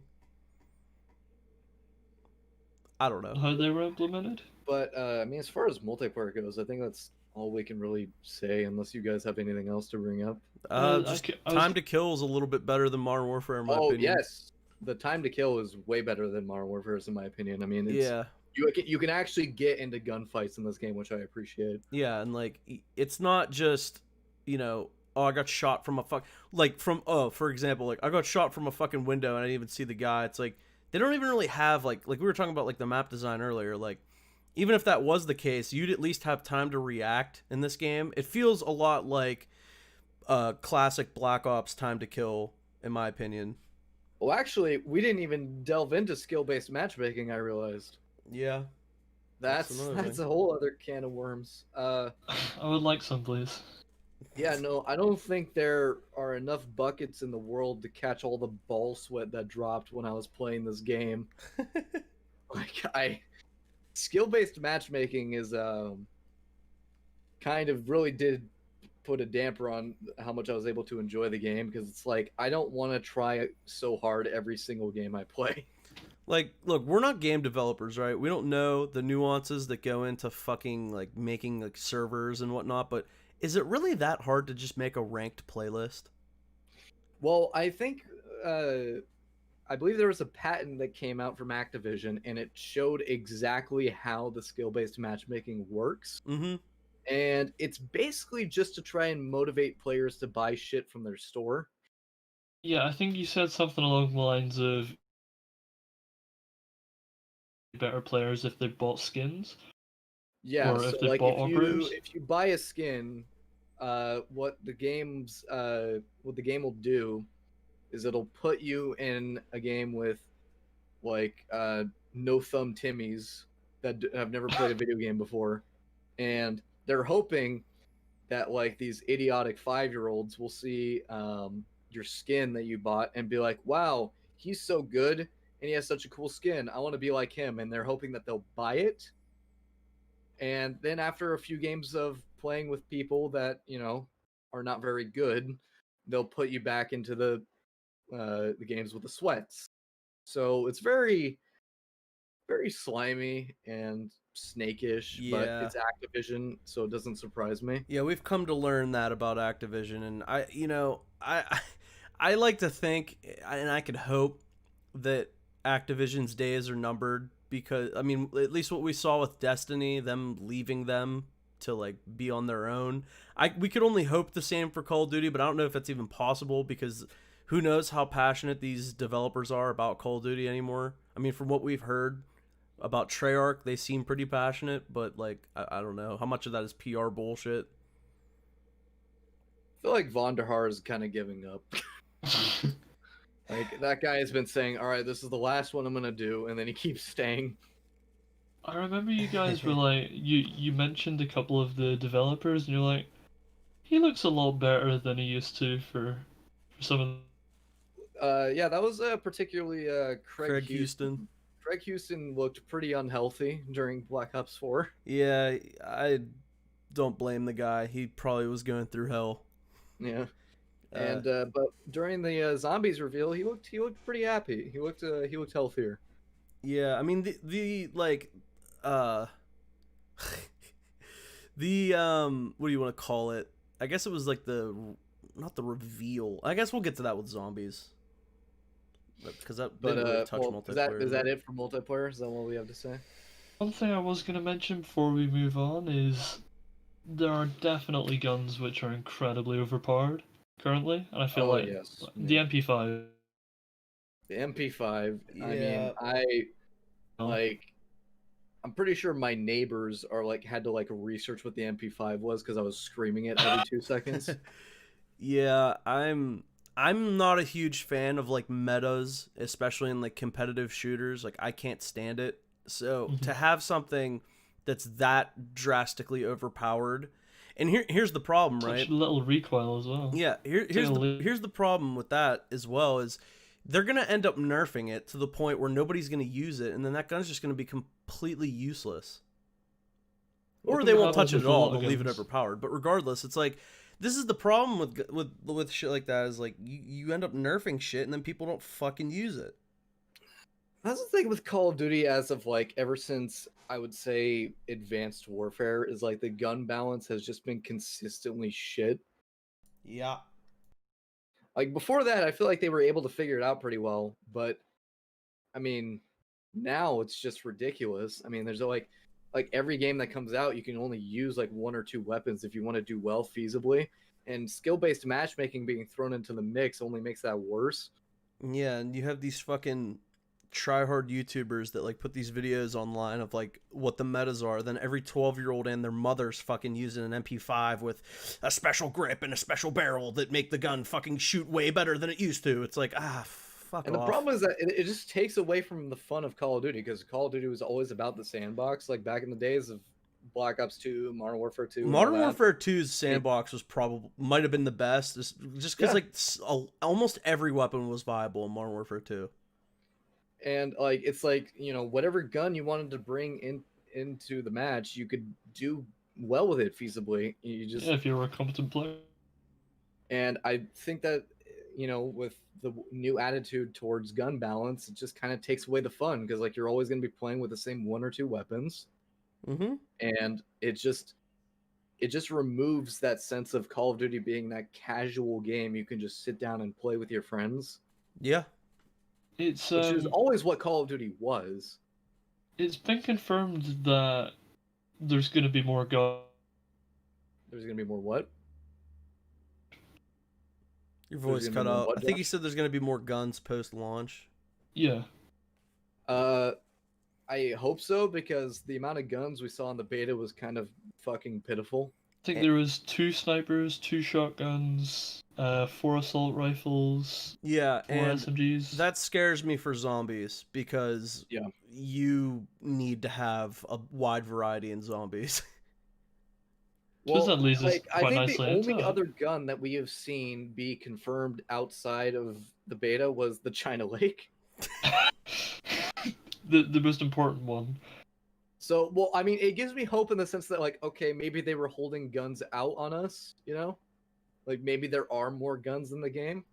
C: I don't know.
B: how they were implemented?
A: But I mean, as far as multiplayer goes, I think that's all we can really say, unless you guys have anything else to bring up.
C: Just
B: I was-
C: time to kill is a little bit better than Modern Warfare in my
A: Oh
C: opinion.
A: yes, the time to kill is way better than Modern Warfare's in my opinion. I mean, it's,
C: Yeah.
A: you can actually get into gunfights in this game, which I appreciate.
C: Yeah, and like it's not just, you know, oh I got shot from a like from for example, like I got shot from a fucking window and I didn't even see the guy. It's like they don't even really have like we were talking about like the map design earlier, like even if that was the case, you'd at least have time to react in this game. It feels a lot like classic Black Ops time to kill in my opinion.
A: Well, actually, we didn't even delve into skill-based matchmaking. I realized
C: Yeah.
A: that's
C: another
A: that's
C: thing.
A: a whole other can of worms.
B: I would like some, please.
A: Yeah, no, I don't think there are enough buckets in the world to catch all the ball sweat that dropped when I was playing this game. Skill-based matchmaking is kind of really did put a damper on how much I was able to enjoy the game, because it's like I don't want to try so hard every single game I play.
C: Like, look, we're not game developers, right? We don't know the nuances that go into fucking like making like servers and whatnot, but is it really that hard to just make a ranked playlist?
A: Well, I think I believe there was a patent that came out from Activision, and it showed exactly how the skill-based matchmaking works.
C: Mm-hmm.
A: And it's basically just to try and motivate players to buy shit from their store.
B: Yeah, I think you said something along the lines of better players if they bought skins
A: Yeah,
B: or
A: so
B: if they
A: like
B: bought operators.
A: if you buy a skin, what the game will do is it'll put you in a game with like no thumb Timmies that have never played a video game before, and they're hoping that like these idiotic 5-year-olds will see your skin that you bought and be like, wow, he's so good and he has such a cool skin, I want to be like him. And they're hoping that they'll buy it, and then after a few games of playing with people that are not very good, they'll put you back into the games with the sweats. So it's very, very slimy and snakish, but
C: Yeah.
A: it's Activision, so it doesn't surprise me.
C: Yeah, we've come to learn that about Activision, and I like to think, and I could hope that Activision's days are numbered, because I mean, at least what we saw with Destiny, them leaving them to like be on their own. We could only hope the same for Call of Duty, but I don't know if that's even possible, because who knows how passionate these developers are about Call of Duty anymore. I mean, from what we've heard about Treyarch, they seem pretty passionate, but like I don't know how much of that is PR bullshit.
A: I feel like Von der Haar is kind of giving up. Like, that guy has been saying, all right, this is the last one I'm gonna do, and then he keeps staying.
B: I remember you guys were like, you mentioned a couple of the developers, and you're like, he looks a lot better than he used to for some of.
A: Yeah, that was particularly
C: Craig Houston.
A: Craig Houston looked pretty unhealthy during Black Ops 4.
C: Yeah, I don't blame the guy. He probably was going through hell.
A: Yeah.
C: Uh,
A: And but during the zombies reveal, he looked pretty happy. He looked healthier.
C: yeah, I mean the like uh the what do you want to call it? I guess it was like the not the reveal. I guess we'll get to that with zombies. Because that
A: But
C: didn't really touch
A: well,
C: multiplayer.
A: is that it for multiplayer? Is that what we have to say?
B: One thing I was going to mention before we move on is there are definitely guns which are incredibly overpowered currently, and I feel like
A: yes,
B: the MP5.
A: the MP5. I mean,
C: Yeah.
A: like I'm pretty sure my neighbors are like had to like research what the MP5 was because I was screaming it every 2 seconds.
C: Yeah, I'm not a huge fan of like metas, especially in like competitive shooters. Like I can't stand it. So to have something that's that drastically overpowered, and here's the problem, right?
B: Such little recoil as well.
C: Yeah, here's the problem with that as well is they're gonna end up nerfing it to the point where nobody's gonna use it, and then that gun's just gonna be completely useless. Or
B: Look
C: they
B: what
C: won't touch
B: happens
C: it
B: with
C: at
B: a
C: all.
B: lot of
C: They'll leave it
B: guns.
C: overpowered. But regardless, it's like this is the problem with shit like that is like you end up nerfing shit and then people don't fucking use it.
A: That's the thing with Call of Duty as of like ever since I would say Advanced Warfare is like the gun balance has just been consistently shit.
C: Yeah.
A: Like before that, I feel like they were able to figure it out pretty well, but I mean, now it's just ridiculous. I mean, there's like every game that comes out, you can only use like 1 or 2 weapons if you want to do well feasibly, and skill-based matchmaking being thrown into the mix only makes that worse.
C: Yeah, and you have these fucking try-hard YouTubers that like put these videos online of like what the metas are. Then every 12-year-old and their mother's fucking using an MP5 with a special grip and a special barrel that make the gun fucking shoot way better than it used to. It's like, fuck
A: And
C: off.
A: the problem is that it just takes away from the fun of Call of Duty, because Call of Duty was always about the sandbox, like back in the days of Black Ops 2, Modern Warfare 2.
C: Modern Warfare 2's sandbox was probably might have been the best, just because like almost every weapon was viable in Modern Warfare 2.
A: And like it's like whatever gun you wanted to bring into the match, you could do well with it feasibly. You just
B: Yeah, if you're a competent player.
A: And I think that, with the new attitude towards gun balance, it just kind of takes away the fun because like you're always going to be playing with the same one or two weapons,
C: Mm-hmm.
A: and it just removes that sense of Call of Duty being that casual game you can just sit down and play with your friends,
C: Yeah.
B: It's
A: which is always what Call of Duty was.
B: it's been confirmed that there's gonna be more guns.
A: There's going to be more what?
C: Your
A: There's
C: voice
A: gonna be
C: cut
A: more
C: out.
A: what,
C: I think you
A: Josh?
C: said there's gonna be more guns post-launch.
B: Yeah.
A: I hope so because the amount of guns we saw in the beta was kind of fucking pitiful.
B: I think
C: Eh.
B: there was 2 snipers, 2 shotguns, 4 assault rifles,
C: Yeah,
B: 4
C: and
B: SMGs.
C: that scares me for zombies because
A: Yeah.
C: you need to have a wide variety in zombies.
B: Suppose that leads us
A: I
B: quite
A: think
B: nicely
A: the
B: into
A: only
B: it.
A: other gun that we have seen be confirmed outside of the beta was the China Lake.
B: the most important one.
A: So, well, I mean, it gives me hope in the sense that, like, okay, maybe they were holding guns out on us, Like, maybe there are more guns in the game.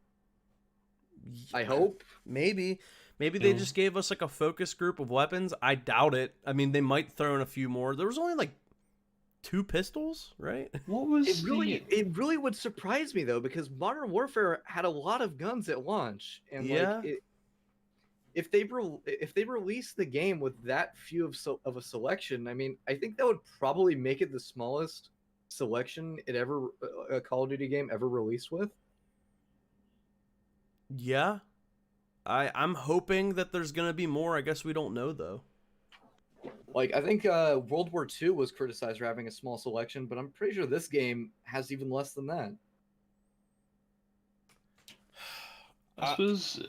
A: I hope.
C: Maybe they
B: Yeah.
C: just gave us like a focus group of weapons. I doubt it. I mean, they might throw in a few more. There was only like 2 pistols, right?
B: What was
A: It really would surprise me, though, because Modern Warfare had a lot of guns at launch. And,
C: Yeah.
A: if they release the game with that few of a selection, I mean, I think that would probably make it the smallest selection a Call of Duty game ever released with.
C: Yeah. I'm hoping that there's gonna be more. I guess we don't know though.
A: Like, I think World War II was criticized for having a small selection, but I'm pretty sure this game has even less than that.
B: I suppose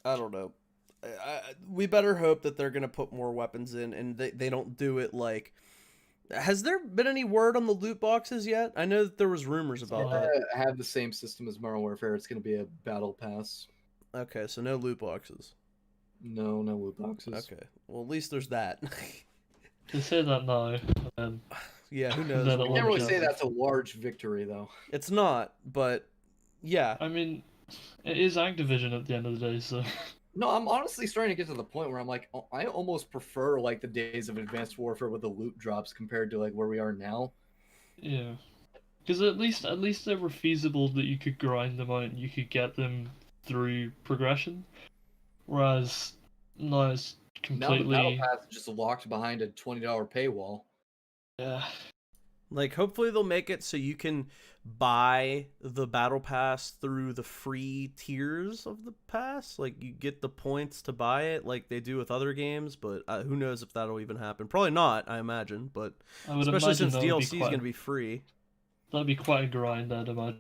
C: I don't know. We better hope that they're gonna put more weapons in, and they don't do it like. Has there been any word on the loot boxes yet? I know that there was rumors about that.
A: Have the same system as Modern Warfare. It's going to be a battle pass.
C: Okay, so no loot boxes.
A: No loot boxes.
C: Okay, well at least there's that.
B: to say that now, and
C: Yeah, who knows?
B: Then
C: what
B: it
A: You
C: will
A: can't really
B: Launch
A: say
C: happen.
A: that's a large victory, though.
C: It's not, but yeah.
B: I mean, it is Activision at the end of the day, so
A: No, I'm honestly starting to get to the point where I'm like, I almost prefer like the days of Advanced Warfare with the loot drops compared to like where we are now.
B: yeah. Because at least they were feasible that you could grind them out and you could get them through progression, whereas now it's
A: Now the battle
B: completely
A: pass is just locked behind a $20 paywall.
B: yeah.
C: Like, hopefully they'll make it so you can buy the battle pass through the free tiers of the pass. Like, you get the points to buy it like they do with other games, but who knows if that'll even happen. Probably not, I imagine, but
B: I would
C: especially
B: imagine
C: since
B: that would be
C: DLC is
B: quite-
C: going to be free.
B: That'd be quite a grind, I'd imagine.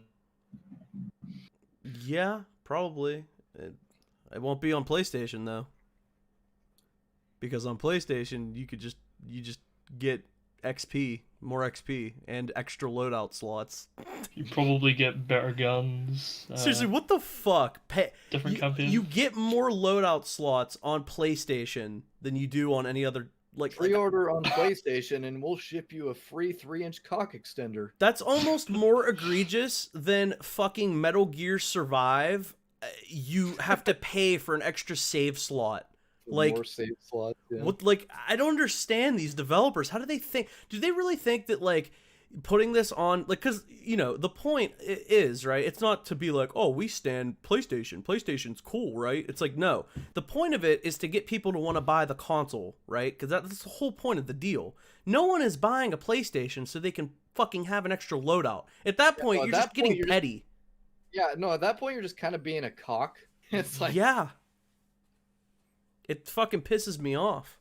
C: Yeah, probably. It won't be on PlayStation, though. Because on PlayStation, you just get XP, more XP, and extra loadout slots.
B: You probably get better guns.
C: Seriously, what the fuck?
B: Different campaigns.
C: You get more loadout slots on PlayStation than you do on any other
A: Pre-order on PlayStation and we'll ship you a free 3-inch cock extender.
C: That's almost more egregious than fucking Metal Gear Survive. You have to pay for an extra save slot. Like,
A: More save slots. Yeah.
C: what? Like, I don't understand these developers. How do they think? Do they really think that like putting this on, like, because the point is, right, it's not to be like, oh, we stand PlayStation's cool, right? It's like, no, the point of it is to get people to want to buy the console, right? Because that's the whole point of the deal. No one is buying a PlayStation so they can fucking have an extra loadout. At that point, you're just getting petty.
A: Yeah, no, at that point you're just kind of being a cock. It's like,
C: Yeah, it fucking pisses me off.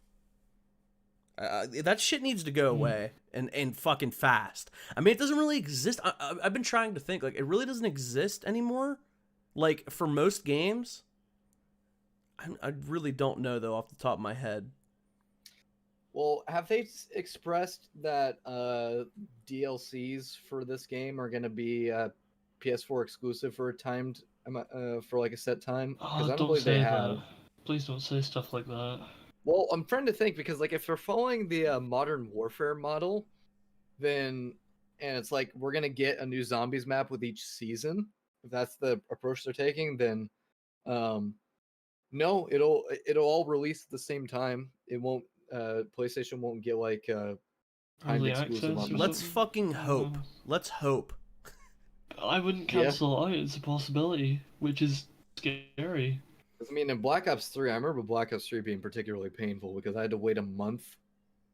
C: That shit needs to go away, and fucking fast. I mean, it doesn't really exist. I've been trying to think, like, it really doesn't exist anymore, like, for most games. I really don't know, though, off the top of my head.
A: well, have they expressed that DLCs for this game are going to be PS4 exclusive for for like a set time?
B: Oh,
A: I don't
B: don't
A: believe
B: say
A: they
B: that.
A: have.
B: Please don't say stuff like that.
A: Well, I'm trying to think because like if they're following the Modern Warfare model, then and it's like we're gonna get a new zombies map with each season, if that's the approach they're taking, then no, it'll all release at the same time. It won't PlayStation won't get like timed
B: Early
A: exclusive
B: access
A: on
B: or
A: them.
C: Let's
B: something?
C: fucking hope. Let's hope.
B: I wouldn't
A: Yeah.
B: cancel it out. It's a possibility, which is scary.
A: 'Cause, I mean, in Black Ops 3, I remember Black Ops 3 being particularly painful because I had to wait a month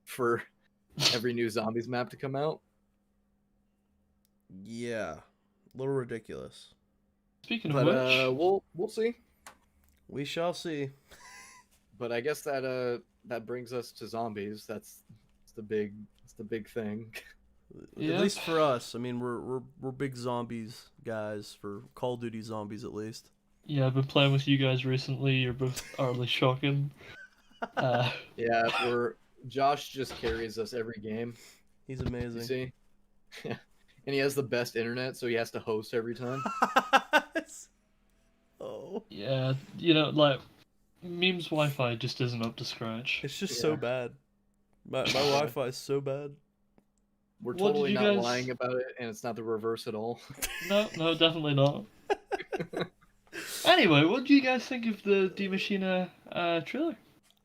A: for every new zombies map to come out.
C: Yeah, a little ridiculous.
B: Speaking of
A: But
B: which,
A: we'll see.
C: We shall see.
A: But I guess that brings us to zombies. That's the big thing.
C: At
B: Yep.
C: least for us. I mean, we're big zombies guys for Call of Duty zombies at least.
B: yeah, I've been playing with you guys recently. You're both utterly shocking.
A: Yeah, Josh just carries us every game.
C: He's
A: You
C: amazing.
A: see, and he has the best internet, so he has to host every time.
C: Oh,
B: Yeah, you know, like Meme's Wi-Fi just isn't up to scratch.
C: it's just so
A: Yeah.
C: bad. My Wi-Fi is so bad.
A: We're
B: What did
A: totally
B: you
A: not
B: guys-
A: lying about it, and it's not the reverse at all.
B: No, definitely not. Anyway, what do you guys think of the Die Maschine trailer?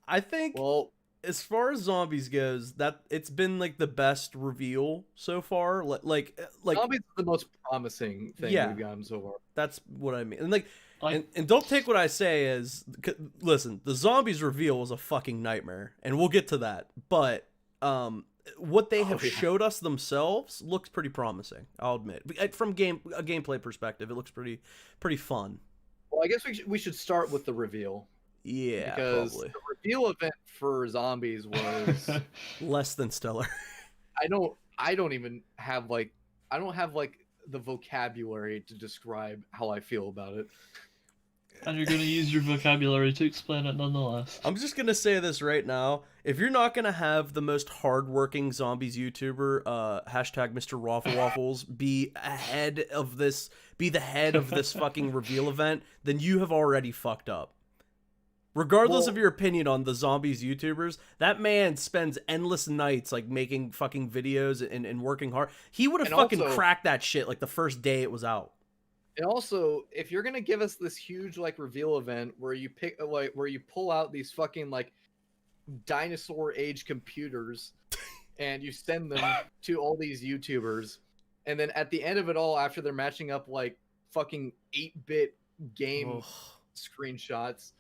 C: I think
A: Well,
C: as far as zombies goes, that it's been like the best reveal so far. Like
A: zombies is the most promising thing
C: Yeah.
A: we've gotten so far.
C: that's what I mean. And like
B: I
C: and don't take what I say as listen, the zombies reveal was a fucking nightmare, and we'll get to that. But what they have
A: yeah.
C: showed us themselves looks pretty promising. I'll admit, from a gameplay perspective, it looks pretty fun.
A: Well, I guess we should start with the reveal.
C: Yeah,
A: Because
C: probably
A: the reveal event for zombies was
C: less than stellar.
A: I don't even have like I don't have like the vocabulary to describe how I feel about it.
B: and you're going to use your vocabulary to explain it nonetheless.
C: I'm just gonna say this right now. If you're not gonna have the most hardworking zombies YouTuber, hashtag Mr. Raffle Waffles, be the head of this fucking reveal event, then you have already fucked up. Regardless
A: Well-
C: of your opinion on the zombies YouTubers, that man spends endless nights like making fucking videos and working hard. He would have
A: And
C: fucking
A: also-
C: cracked that shit like the first day it was out.
A: And also, if you're gonna give us this huge like reveal event where you where you pull out these fucking like dinosaur age computers and you send them to all these YouTubers, and then at the end of it all, after they're matching up like fucking 8-bit game
C: Ugh.
A: screenshots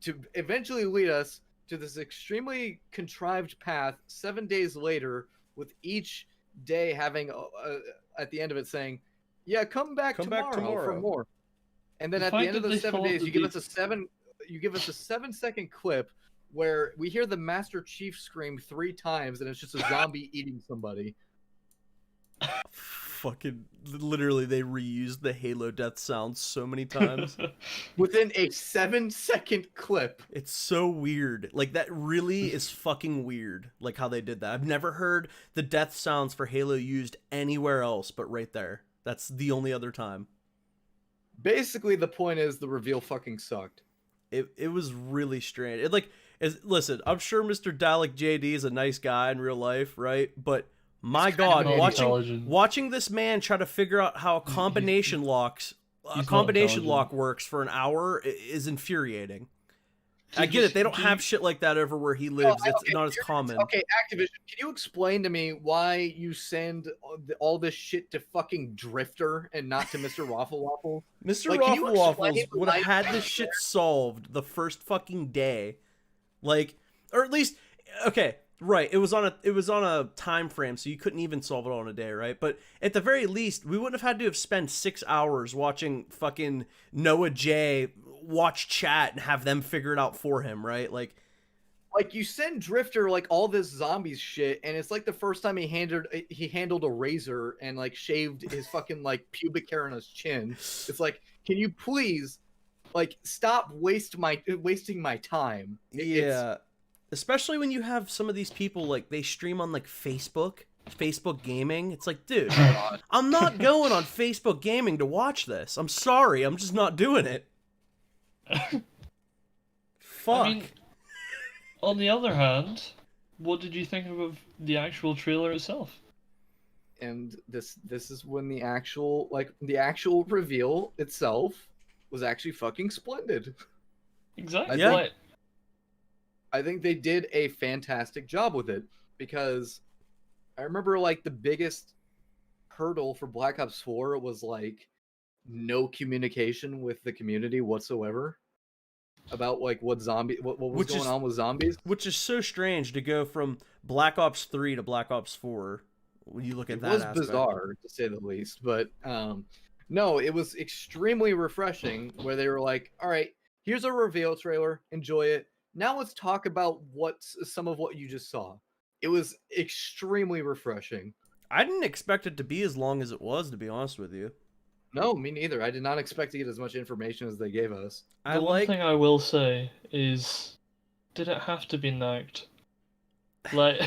A: to eventually lead us to this extremely contrived path 7 days later, with each day having at the end of it saying, yeah, come back tomorrow for
C: tomorrow."
A: more. And then
B: The
A: at the
B: fact
A: end of
B: that
A: those
B: they
A: 7
B: thought
A: days,
B: that
A: you give
B: they-
A: us a 7-second clip where we hear the Master Chief scream 3 times, and it's just a zombie eating somebody.
C: Fucking literally, they reused the Halo death sound so many times.
A: Within a 7-second clip.
C: It's so weird. Like, that really is fucking weird, like how they did that. I've never heard the death sounds for Halo used anywhere else but right there. That's the only other time.
A: Basically, the point is the reveal fucking sucked.
C: It was really strange. Listen, I'm sure Mr. Dalek JD is a nice guy in real life, right? But my
A: He's kind of
C: God,
B: intelligent.
C: watching this man try to figure out how a combination lock
B: intelligent.
C: works for an hour is infuriating. I
B: Dude,
C: get it. They don't
B: do
C: have
B: you-
C: shit like that over where he lives. It's
A: okay,
C: not as common.
A: Okay, Activision, can you explain to me why you send all this shit to fucking Drifter and not to Mr. Waffle Waffle?
C: Mr.
A: Like, can you
C: Raffle
A: explain
C: Waffles
A: the
C: would have had
A: life
C: this shit solved the first fucking day. Like, or at least, okay, right, it was on a time frame, so you couldn't even solve it all in a day, right? But at the very least, we wouldn't have had to have spent 6 hours watching fucking Noah J watch chat and have them figure it out for him, right? Like
A: you send Drifter like all this zombies shit, and it's like the first time he handled a razor and like shaved his fucking like pubic hair on his chin. It's like, can you please like stop wasting my time?
C: yeah, especially when you have some of these people like they stream on like Facebook gaming. It's like, dude, I'm not going on Facebook gaming to watch this. I'm sorry, I'm just not doing it. Fuck.
B: I mean, on the other hand, what did you think of the actual trailer itself?
A: and this is when the actual reveal itself was actually fucking splendid.
B: Exactly.
C: Yeah.
B: Like,
A: I think they did a fantastic job with it, because I remember like the biggest hurdle for Black Ops 4 was like no communication with the community whatsoever about like what was
C: Which
A: going
C: is-
A: on with zombies.
C: Which is so strange to go from Black Ops 3 to Black Ops 4 when you look at
A: It
C: that
A: was
C: aspect.
A: bizarre to say the least, but no, it was extremely refreshing where they were like, all right, here's a reveal trailer, enjoy it. Now let's talk about some of what you just saw. It was extremely refreshing.
C: I didn't expect it to be as long as it was, to be honest with you.
A: No, me neither. I did not expect to get as much information as they gave us.
B: the one thing I will say is, did it have to be nagged? Like,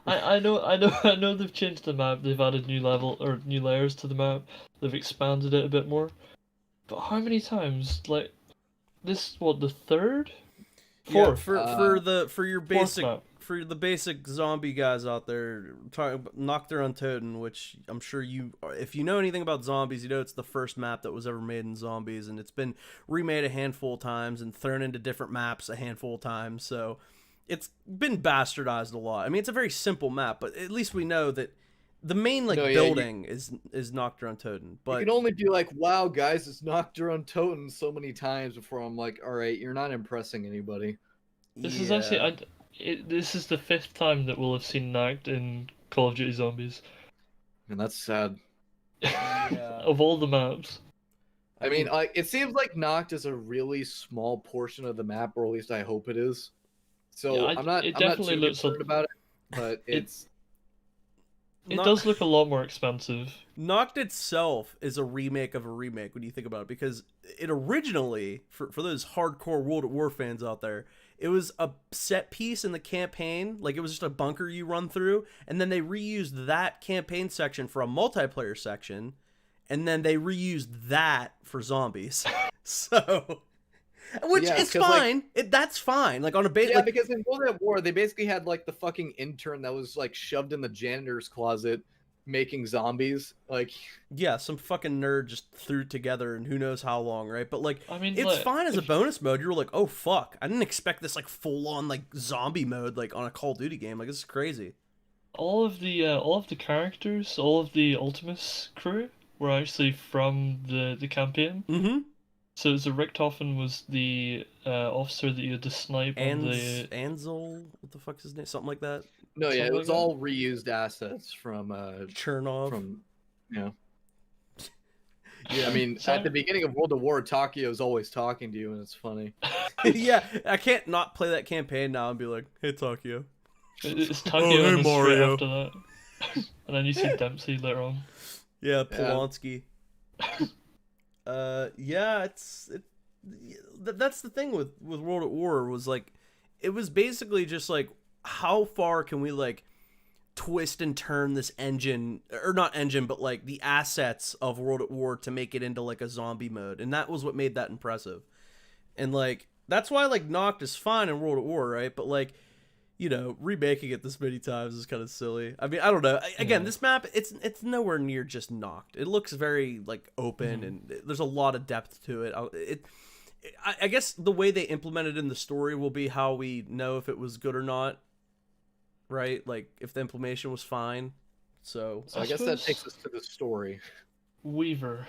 B: I know they've changed the map. They've added new layers to the map. They've expanded it a bit more. But how many times? Like, this what, the third, fourth,
C: For your
B: fourth
C: basic
B: map?
C: for the basic zombie guys out there, talking about Nocturne Untoden, which I'm sure if you know anything about zombies, you know it's the first map that was ever made in zombies, and it's been remade a handful of times and thrown into different maps a handful of times, so it's been bastardized a lot. I mean, it's a very simple map, but at least we know that the main building is Nocturne Untoden. But
A: you can only be like, wow, guys, it's Nocturne Untoden so many times before I'm like, all right, you're not impressing anybody.
B: This is actually this is the 5th time that we'll have seen nagged in Call of Duty Zombies.
A: And that's sad.
B: Of all the maps.
A: I mean, like, it seems like Noct is a really small portion of the map, or at least I hope it is. So
B: Yeah,
A: I'm not too concerned about it, but
B: it does look a lot more expensive.
C: Noct itself is a remake of a remake when you think about it, because it originally, for those hardcore World at War fans out there, it was a set piece in the campaign. Like, it was just a bunker you run through, and then they reused that campaign section for a multiplayer section, and then they reused that for zombies. So, which is fine. That's fine. Like, on a base,
A: because in World at War, they basically had like the fucking intern that was like shoved in the janitor's closet making zombies. Like,
C: yeah, some fucking nerd just threw it together, and who knows how long, right? But like,
B: I mean,
C: it's fine as a bonus mode. You're like, oh fuck, I didn't expect this like full on like zombie mode like on a Call of Duty game. Like, this is crazy.
B: All of the characters, all of the Ultimus crew were actually from the campaign.
C: Mm-hmm.
B: So Richtofen was the officer that you had to snipe on the
C: Ansel, what the fuck's his name? Something like that.
A: no, yeah, it
B: Something
A: was
B: like
A: all reused assets from
C: Chernov.
A: from
C: Yeah,
A: I mean, at the beginning of World at War, Takio's always talking to you, and it's funny.
C: yeah, I can't not play that campaign now and be like, hey Takio.
B: It's Takio and then straight
C: Mario.
B: after that. And then you see Dempsey later on.
C: Yeah, Polanski. That's the thing with World at War, was like, it was basically just like, how far can we like twist and turn this engine, or not engine, but like the assets of World at War to make it into like a zombie mode, and that was what made that impressive. And like, that's why like Noct is fine in World at War, right? But like, you know, remaking it this many times is kind of silly. I mean, I don't know. Again, this map, it's nowhere near just Noct. It looks very like open, and there's a lot of depth to it. I guess the way they implement it in the story will be how we know if it was good or not, right? Like, if the implementation was fine. So
A: I guess that takes us to the story.
B: Weaver.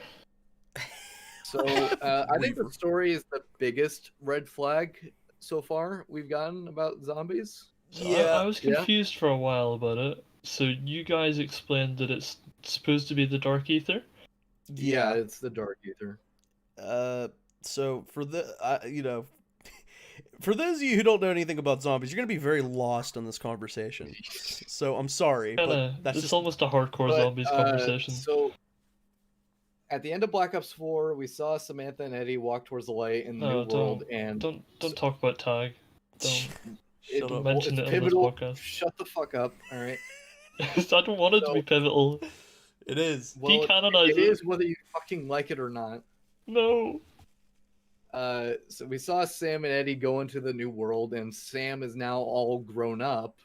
A: So I think the story is the biggest red flag so far we've gotten about zombies.
B: So I was confused for a while about it. So you guys explained that it's supposed to be the Dark Ether?
A: Yeah, it's the Dark Ether.
C: So for for those of you who don't know anything about zombies, you're gonna be very lost on this conversation. So I'm sorry, but that's
B: it's almost a hardcore zombies conversation.
A: So at the end of Black Ops 4, we saw Samantha and Eddie walk towards the light in the new world, and
B: don't talk about Tag. Don't mention it
A: pivotal.
B: on this podcast.
A: Shut the fuck up, all right?
B: I don't want it to be pivotal.
C: It is.
A: Well,
B: decanonize
A: it is whether you fucking like it or not.
B: No.
A: So we saw Sam and Eddie go into the new world, and Sam is now all grown up.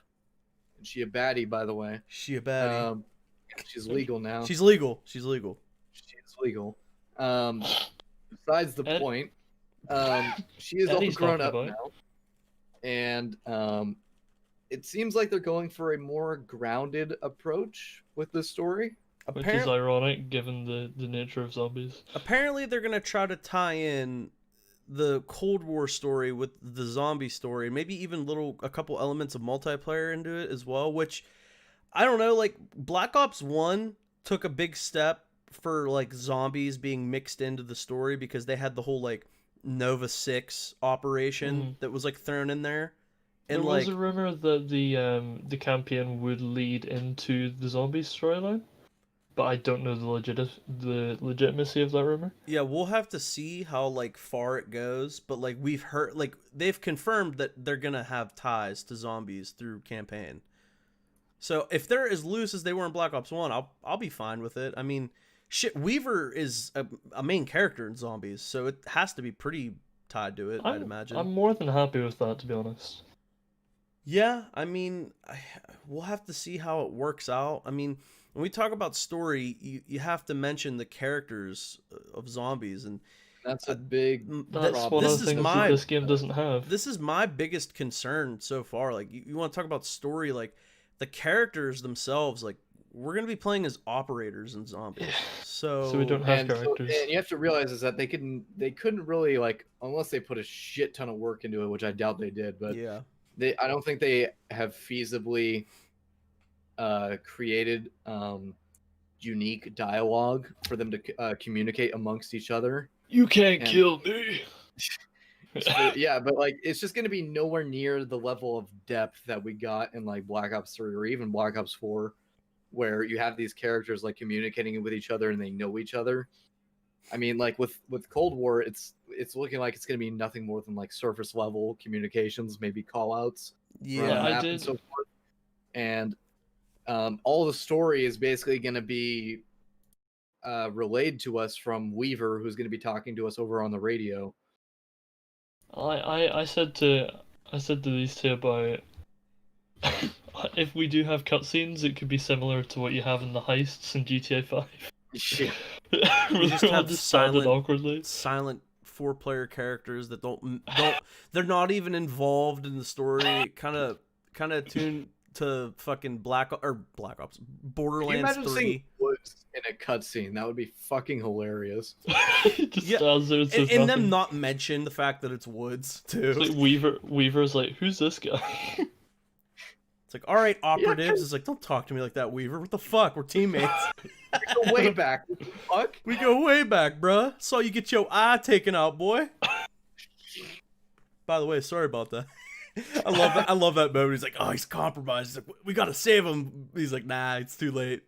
A: And she a baddie, by the way.
C: She a baddie.
A: She's legal now.
C: She's legal. She's legal.
A: She's legal. Besides the
B: Ed-
A: point, she is all
B: Eddie's
A: grown
B: talking
A: up
B: about.
A: now, and it seems like they're going for a more grounded approach with this story.
B: Which is ironic given the nature of zombies.
C: Apparently, they're gonna try to tie in the Cold War story with the zombie story, maybe even a couple elements of multiplayer into it as well. Which I don't know. Like Black Ops 1 took a big step for like zombies being mixed into the story because they had the whole like Nova 6 operation that was like thrown in there. And
B: there was a rumor that the campaign would lead into the zombie storyline, but I don't know the legitimacy of that rumor.
C: Yeah, we'll have to see how like far it goes, but like we've heard like they've confirmed that they're going to have ties to zombies through campaign. So if they're as loose as they were in Black Ops 1, I'll be fine with it. I mean, shit, Weaver is a main character in zombies, so it has to be pretty tied to it, I'd imagine.
B: I'm more than happy with that, to be honest.
C: Yeah, I mean, we'll have to see how it works out. I mean, when we talk about story, you have to mention the characters of zombies, and
A: That's a big
B: That's
A: problem.
B: one of
C: This
B: the
C: is
B: things
C: my-
B: that this game doesn't have.
C: this is my biggest concern so far. Like, you want to talk about story, like the characters themselves, like we're gonna be playing as operators in zombies, so
B: we don't have
A: and
B: characters.
A: and you have to realize is that they couldn't really like unless they put a shit ton of work into it, which I doubt they did, but
C: yeah.
A: I don't think they have feasibly created unique dialogue for them to communicate amongst each other.
B: You can't
A: And-
B: kill me.
A: Yeah, but like it's just going to be nowhere near the level of depth that we got in like Black Ops 3 or even Black Ops 4, where you have these characters like communicating with each other and they know each other. I mean, like with Cold War, it's looking like it's going to be nothing more than like surface level communications, maybe call outs.
C: Yeah,
B: I
A: and
B: did.
A: so forth. And all the story is basically going to be relayed to us from Weaver, who's going to be talking to us over on the radio.
B: I said to these two about if we do have cutscenes, it could be similar to what you have in the heists in GTA 5.
A: Shit.
B: Where
C: just
B: they're all
C: have
B: just standing
C: silent-
B: awkwardly.
C: silent 4-player characters that don't they're not even involved in the story. Kind of tuned to fucking Black Ops,
A: Can you
C: Borderlands
A: imagine
C: 3.
A: seeing Woods in a cutscene? That would be fucking hilarious.
B: Just
C: Yeah,
B: stands there and says
C: And them
B: nothing.
C: not mention the fact that it's Woods too.
B: It's like Weaver's like, who's this guy?
C: It's like, all right, operatives. It's like, don't talk to me like that, Weaver. What the fuck? We're teammates.
A: We go way back. What the fuck?
C: We go way back, bruh. Saw you get your eye taken out, boy. By the way, sorry about that. I love that. I love that moment. He's like, oh, he's compromised. He's like, we gotta save him. He's like, nah, it's too late.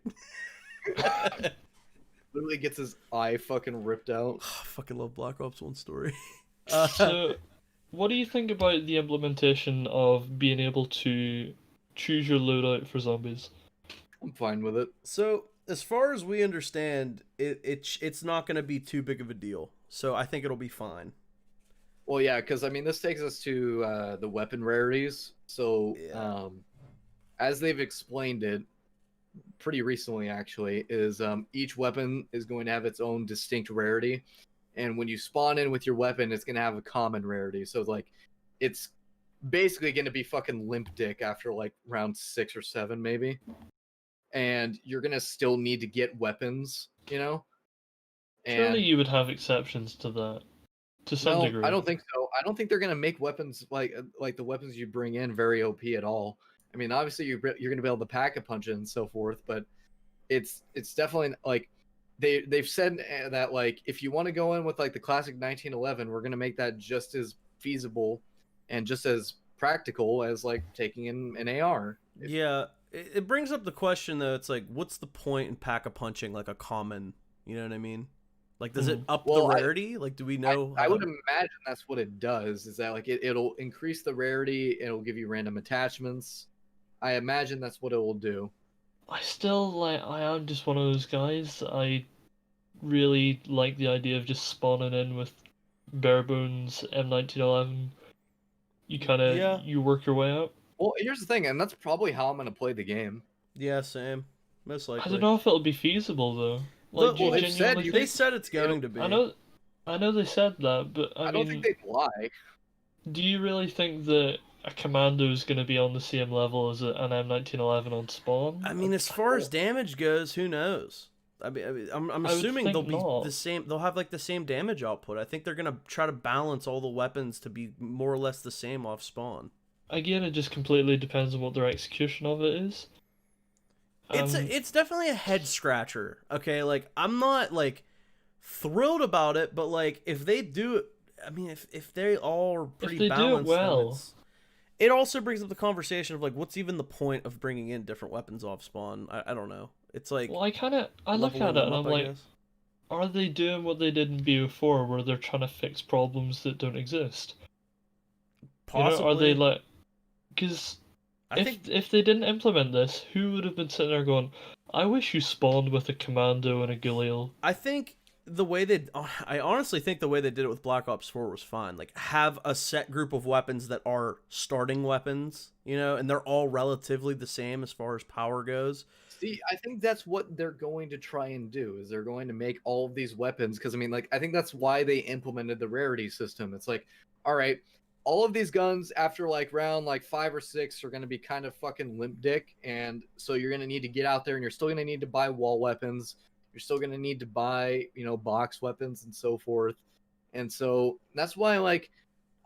A: Literally gets his eye fucking ripped out.
C: I fucking love Black Ops 1 story.
B: So, what do you think about the implementation of being able to choose your loadout for zombies?
A: I'm fine with it.
C: So, as far as we understand, it's not going to be too big of a deal. So, I think it'll be fine.
A: Well, yeah, because I mean, this takes us to the weapon rarities. So,
C: Yeah.
A: As they've explained it pretty recently, actually, is each weapon is going to have its own distinct rarity, and when you spawn in with your weapon, it's going to have a common rarity. So, like, it's basically going to be fucking limp dick after like round 6 or 7, maybe, and you're going to still need to get weapons, you know.
B: Surely you would have exceptions to that, to some
A: No,
B: degree.
A: I don't think so. I don't think they're gonna make weapons like the weapons you bring in very OP at all. I mean, obviously you're gonna be able to pack a punch it and so forth, but it's definitely like they've said that like if you want to go in with like the classic 1911, we're gonna make that just as feasible and just as practical as like taking in an AR.
C: Yeah, it brings up the question though. It's like, what's the point in pack-a-punching like a common? You know what I mean? Like, does it up
A: Well,
C: the
A: I-
C: rarity? Like, do we know?
A: I
C: how
A: would
C: to-
A: imagine that's what it does. Is that like it'll increase the rarity? It'll give you random attachments. I imagine that's what it will do.
B: I still like. I am just one of those guys. I really like the idea of just spawning in with bare bones M1911. You kind of
C: Yeah.
B: you work your way up.
A: Well, here's the thing, and that's probably how I'm gonna play the game.
C: Yeah, same. most
B: I
C: likely.
B: don't know if it'll be feasible though. Like, do you
A: Well, they've said
B: genuinely
A: you
C: They
B: think?
C: said it's going to be.
B: I know they said that, but
A: I don't think they'd lie.
B: do you really think that a commando is going to be on the same level as an M1911 on spawn?
C: I mean, as far as damage goes, who knows? I'm
B: I would
C: assuming they'll
B: think
C: be
B: not.
C: the same. They'll have like the same damage output. I think they're gonna try to balance all the weapons to be more or less the same off spawn.
B: Again, it just completely depends on what their execution of it is.
C: It's definitely a head scratcher. Okay, like I'm not like thrilled about it, but like if they do it, I mean, if they all are pretty
B: if they do it
C: balanced, then
B: well,
C: it also brings up the conversation of like, what's even the point of bringing in different weapons off spawn? I don't know. It's like
B: well, I look
C: leveling
B: at it
C: them
B: and
C: up,
B: I'm
C: I
B: like,
C: guess.
B: are they doing what they did in BO4, where they're trying to fix problems that don't exist?
C: Possibly.
B: Are they like, because
C: I think
B: if they didn't implement this, who would have been sitting there going, I wish you spawned with a commando and a Galil?
C: I think the way they I honestly think the way they did it with Black Ops 4 was fine. Like have a set group of weapons that are starting weapons, you know, and they're all relatively the same as far as power goes.
A: See, I think that's what they're going to try and do. Is they're going to make all of these weapons because I mean, like, I think that's why they implemented the rarity system. It's like, all right, all of these guns after like round like 5 or 6 are going to be kind of fucking limp dick, and so you're going to need to get out there, and you're still going to need to buy wall weapons. You're still going to need to buy, you know, box weapons and so forth. And so that's why, like,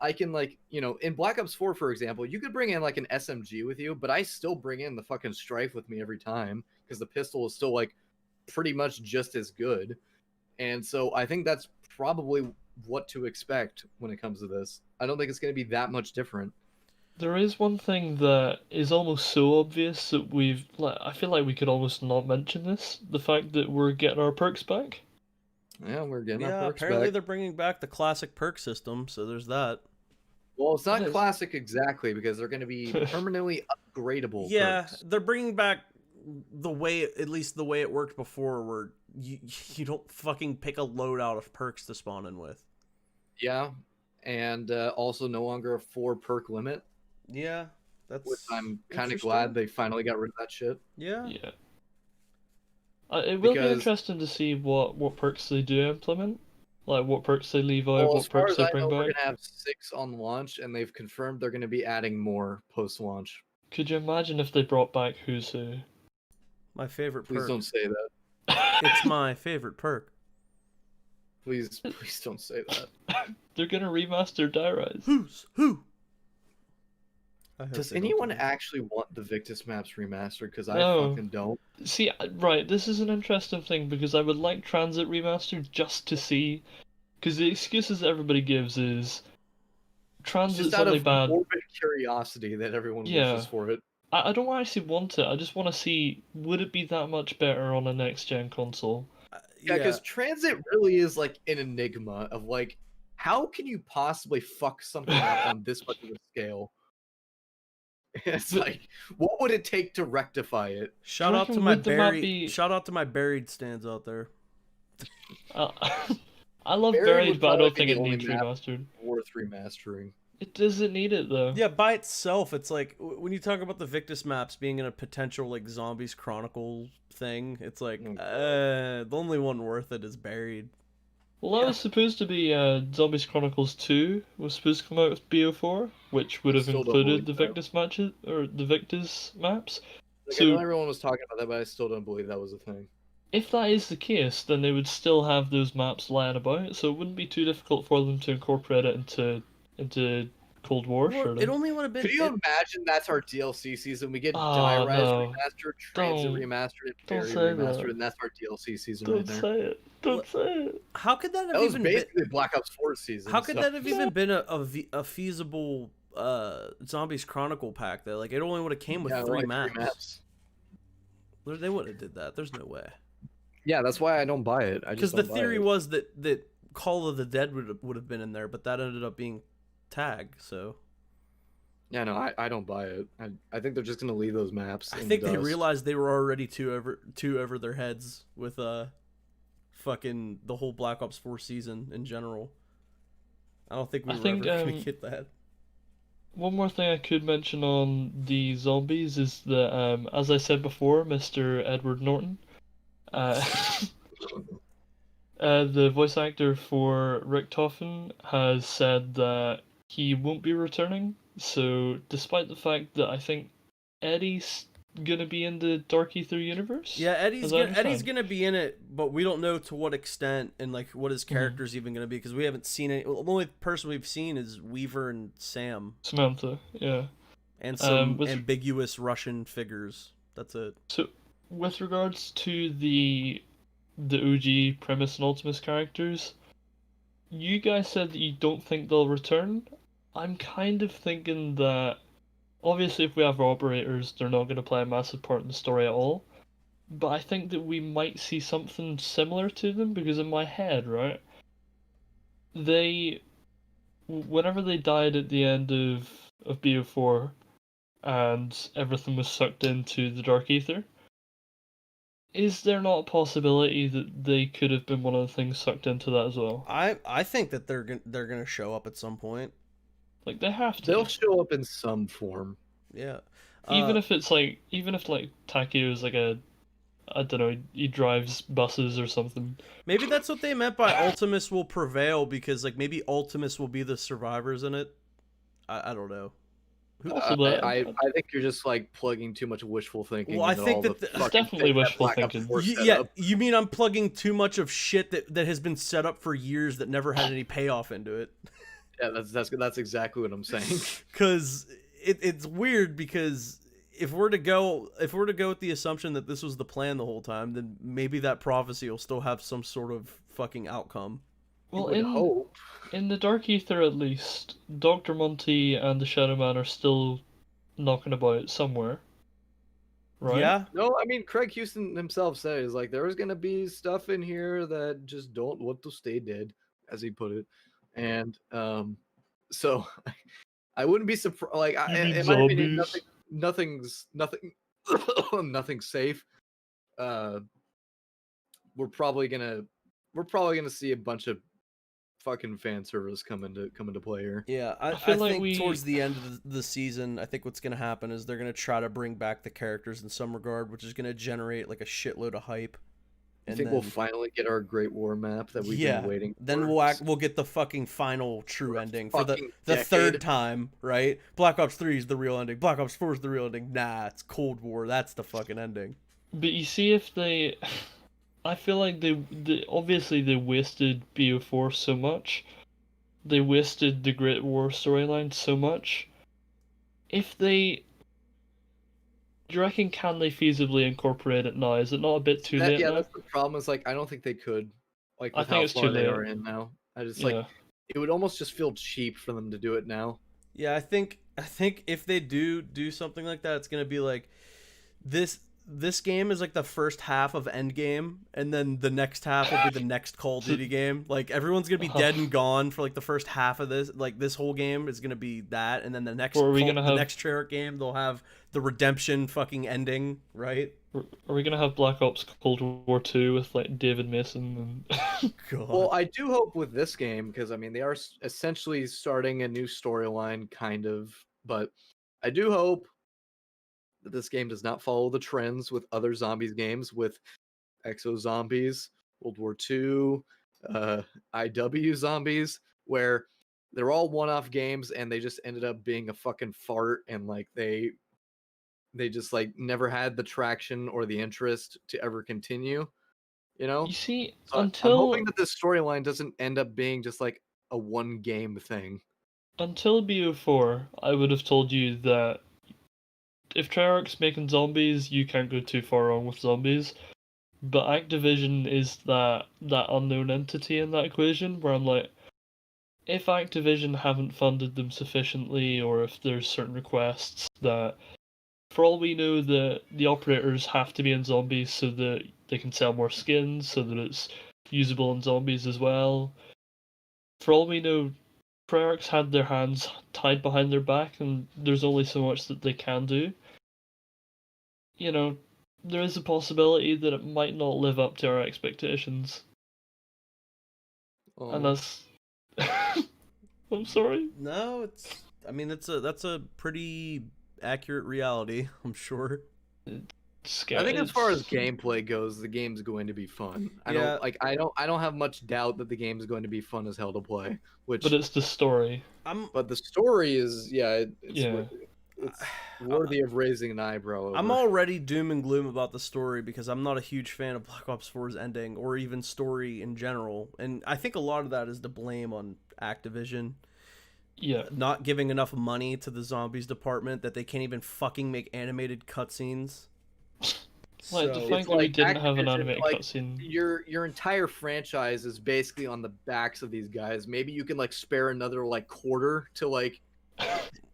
A: I can, like, you know, in Black Ops 4, for example, you could bring in like an SMG with you, but I still bring in the fucking Strife with me every time because the pistol is still like pretty much just as good. And so I think that's probably what to expect when it comes to this. I don't think it's going to be that much different.
B: There is one thing that is almost so obvious that I feel like we could almost not mention this. The fact that we're getting our perks back.
A: Yeah, we're getting our
C: Yeah,
A: perks
C: apparently
A: back.
C: they're bringing back the classic perk system, so there's that.
A: Well, it's not
B: It is.
A: classic exactly because they're going to be permanently upgradable.
C: Yeah,
A: perks.
C: they're bringing back the way, at least the way it worked before, where you don't fucking pick a loadout of perks to spawn in with.
A: Yeah, and also no longer a 4 perk limit,
C: Yeah, that's.
A: which I'm kind of
C: interesting.
A: glad they finally got rid of that shit.
C: Yeah.
B: Yeah. It will be
A: Because-
B: interesting to see what perks they do implement. Like what perks they leave out,
A: Well, as
B: what
A: far
B: perks
A: as
B: they
A: I know,
B: bring
A: we're
B: back.
A: gonna have 6 on launch, and they've confirmed they're gonna be adding more post-launch.
B: Could you imagine if they brought back Who's Who?
C: My favorite
A: Please
C: perk.
A: don't say that.
C: It's my favorite perk.
A: Please don't say that.
B: They're gonna remaster Die Rise.
C: Who's who? I hope
A: Does
C: they don't
A: anyone
C: do that.
A: actually want the Victus maps remastered? Because I
B: No.
A: fucking don't.
B: See, right, this is an interesting thing because I would like Transit remastered just to see, because the excuses everybody gives is
A: It's
B: Transit's
A: just out
B: only
A: of
B: bad.
A: morbid curiosity that everyone
B: Yeah.
A: wishes for it.
B: I don't actually want it. I just want to see, would it be that much better on a next gen console?
A: Yeah, because Transit really is like an enigma of like, how can you possibly fuck something up on this much of a scale? It's like, what would it take to rectify it?
C: Shout
B: Do you
C: out to
B: reckon
C: my
B: would the map
C: buried.
B: be-
C: Shout out to my buried stands out there.
B: Uh, I love
A: Buried
B: Buried,
A: would
B: but I
A: probably
B: don't
A: be
B: think
A: the
B: it
A: only
B: needs
A: map
B: remastered.
A: worth remastering.
B: It doesn't need it though.
C: Yeah, by itself, it's like when you talk about the Victus maps being in a potential like Zombies Chronicle thing, it's like the only one worth it is Buried.
B: Well, that was supposed to be Zombies Chronicles 2 was supposed to come out with BO4, which would
A: I
B: have
A: still don't
B: included the
A: believe that.
B: Victus matches or the Victus maps.
A: Like, I know
B: So
A: everyone was talking about that, but I still don't believe that was a thing.
B: if that is the case, then they would still have those maps lying about, so it wouldn't be too difficult for them to incorporate it into Cold War.
C: Well,
B: surely.
C: it only would have been.
A: Could you imagine that's our DLC season? We get
B: Oh,
A: Die Rise
B: no.
A: remastered, Transit
B: Don't-
A: remastered, and
B: don't
A: Buried
B: say
A: remastered,
B: that.
A: and that's our DLC season
B: Don't
A: right there.
B: say it. Don't
C: What-
B: say it.
C: How could that have
A: That was
C: even been?
A: basically Black Ops 4 season.
C: How could
A: so-
C: that have even been a feasible Zombies Chronicle pack though? Like it only would have came with
A: Yeah,
C: three
A: like
C: maps. They wouldn't have did that. There's no way.
A: Yeah, that's why I don't buy it.
C: Because the theory was that Call of the Dead would have been in there, but that ended up being Tag. So
A: Yeah, no, I don't buy it. I think they're just gonna leave those maps.
C: I
A: in
C: think
A: the
C: they
A: dust.
C: realized they were already two over their heads with fucking the whole Black Ops 4 season in general. I don't think we
B: I
C: were
B: think,
C: ever gonna get that.
B: One more thing I could mention on the zombies is that, as I said before, Mr. Edward Norton, uh, the voice actor for Rick Toffin, has said that he won't be returning. So, despite the fact that I think Eddie's gonna be in the Dark Ether universe,
C: Yeah,
B: as I
C: Eddie's
B: understand.
C: gonna be in it, but we don't know to what extent and like what his character's even gonna be because we haven't seen it. Well, the only person we've seen is Weaver and Sam,
B: Samantha, yeah.
C: and some
B: With
C: ambiguous Russian figures. That's it.
B: so with regards to the OG Premise and Ultimus characters, you guys said that you don't think they'll return. I'm kind of thinking that obviously if we have operators, they're not going to play a massive part in the story at all. But I think that we might see something similar to them because in my head, right, they whenever they died at the end of BO4 and everything was sucked into the Dark Ether, is there not a possibility that they could have been one of the things sucked into that as well?
C: I think that they're gonna show up at some point.
B: Like they have to.
A: They'll show up in some form.
C: Yeah.
B: Even if it's like, even if like Takeo is like I don't know, he drives buses or something.
C: maybe that's what they meant by Ultimus will prevail because like maybe Ultimus will be the survivors in it. I don't know.
B: Possibly.
A: I think you're just like plugging too much wishful thinking.
C: Well, I
A: into
C: think
A: all
C: that
A: the
C: it's
A: fucking
B: definitely
A: things that
B: wishful
A: Black Ops
B: thinking.
A: 4 set
C: yeah,
A: up.
C: you mean I'm plugging too much of shit that has been set up for years that never had any payoff into it?
A: Yeah, that's exactly what I'm saying.
C: Because it's weird because if we're to go with the assumption that this was the plan the whole time, then maybe that prophecy will still have some sort of fucking outcome.
B: Well,
A: would hope.
B: in the Dark Ether at least, Dr. Monty and the Shadow Man are still knocking about somewhere, right?
C: Yeah,
A: No, I mean Craig Houston himself says like there was gonna be stuff in here that just don't want to stay dead, as he put it, and so I wouldn't be surprised. Like
B: You mean
A: in my opinion,
B: zombies?
A: nothing nothing's safe. Uh, we're probably gonna see a bunch of fucking fan service come into play here.
C: yeah. I
B: feel like
C: think
B: we
C: towards the end of the season, I think what's gonna happen is they're gonna try to bring back the characters in some regard, which is gonna generate like a shitload of hype.
A: I
C: And
A: think
C: then,
A: we'll finally get our Great War map that we've been waiting
C: then
A: for.
C: we'll get the fucking final true
A: For a
C: ending for the
A: fucking
C: third
A: decade.
C: time, right? Black Ops 3 is the real ending. Black Ops 4 is the real ending. Nah, it's Cold War. That's the fucking ending.
B: But you see, if they, I feel like they obviously they wasted BO4 so much. They wasted the Great War storyline so much. If they, do you reckon can they feasibly incorporate it now? Is it not a bit too late now?
A: That's the problem. Is like I don't think they could, like
B: I
A: with
B: think
A: how
B: it's
A: far
B: too
A: they
B: late.
A: are in now. I just
B: Yeah.
A: like it would almost just feel cheap for them to do it now.
C: Yeah, I think if they do something like that, it's gonna be like this game is like the first half of Endgame, and then the next half will be the next Call of Duty game. Like everyone's gonna be dead and gone for like the first half of this. Like this whole game is gonna be that, and then the next
B: Or are we gonna have
C: next Treyarch game they'll have the redemption fucking ending, right?
B: are we gonna have Black Ops Cold War 2 with like David Mason and
C: God.
A: Well, I do hope with this game because I mean they are essentially starting a new storyline, kind of. But I do hope that this game does not follow the trends with other zombies games, with Exo Zombies, World War II, IW Zombies, where they're all one-off games and they just ended up being a fucking fart and like they just like never had the traction or the interest to ever continue, you know?
B: you see
A: So I'm hoping that this storyline doesn't end up being just like a one game thing.
B: until BO4, I would have told you that if Treyarch's making zombies, you can't go too far wrong with zombies. But Activision is that unknown entity in that equation where I'm like, if Activision haven't funded them sufficiently, or if there's certain requests that, for all we know, the operators have to be in zombies so that they can sell more skins, so that it's usable in zombies as well. For all we know, Treyarch's had their hands tied behind their back, and there's only so much that they can do. You know, there is a possibility that it might not live up to our expectations, and
A: Oh,
B: that's. I'm sorry.
C: No, it's I mean, that's a pretty accurate reality, I'm sure.
A: I think as far as
B: It's-
A: gameplay goes, the game's going to be fun.
C: Yeah.
A: I don't have much doubt that the game's going to be fun as hell to play.
B: but it's the story.
A: But the story is
B: Yeah.
A: it's worthy of raising an eyebrow over.
C: I'm already doom and gloom about the story because I'm not a huge fan of Black Ops 4's ending or even story in general, and I think a lot of that is to blame on Activision
B: Yeah.
C: not giving enough money to the zombies department that they can't even fucking make animated cutscenes.
B: Like, the
C: So-
B: fact
A: It's
B: that we
A: like
B: didn't have an
A: Activision,
B: animated
A: like,
B: cutscene.
A: your entire franchise is basically on the backs of these guys. Maybe you can like spare another like quarter to like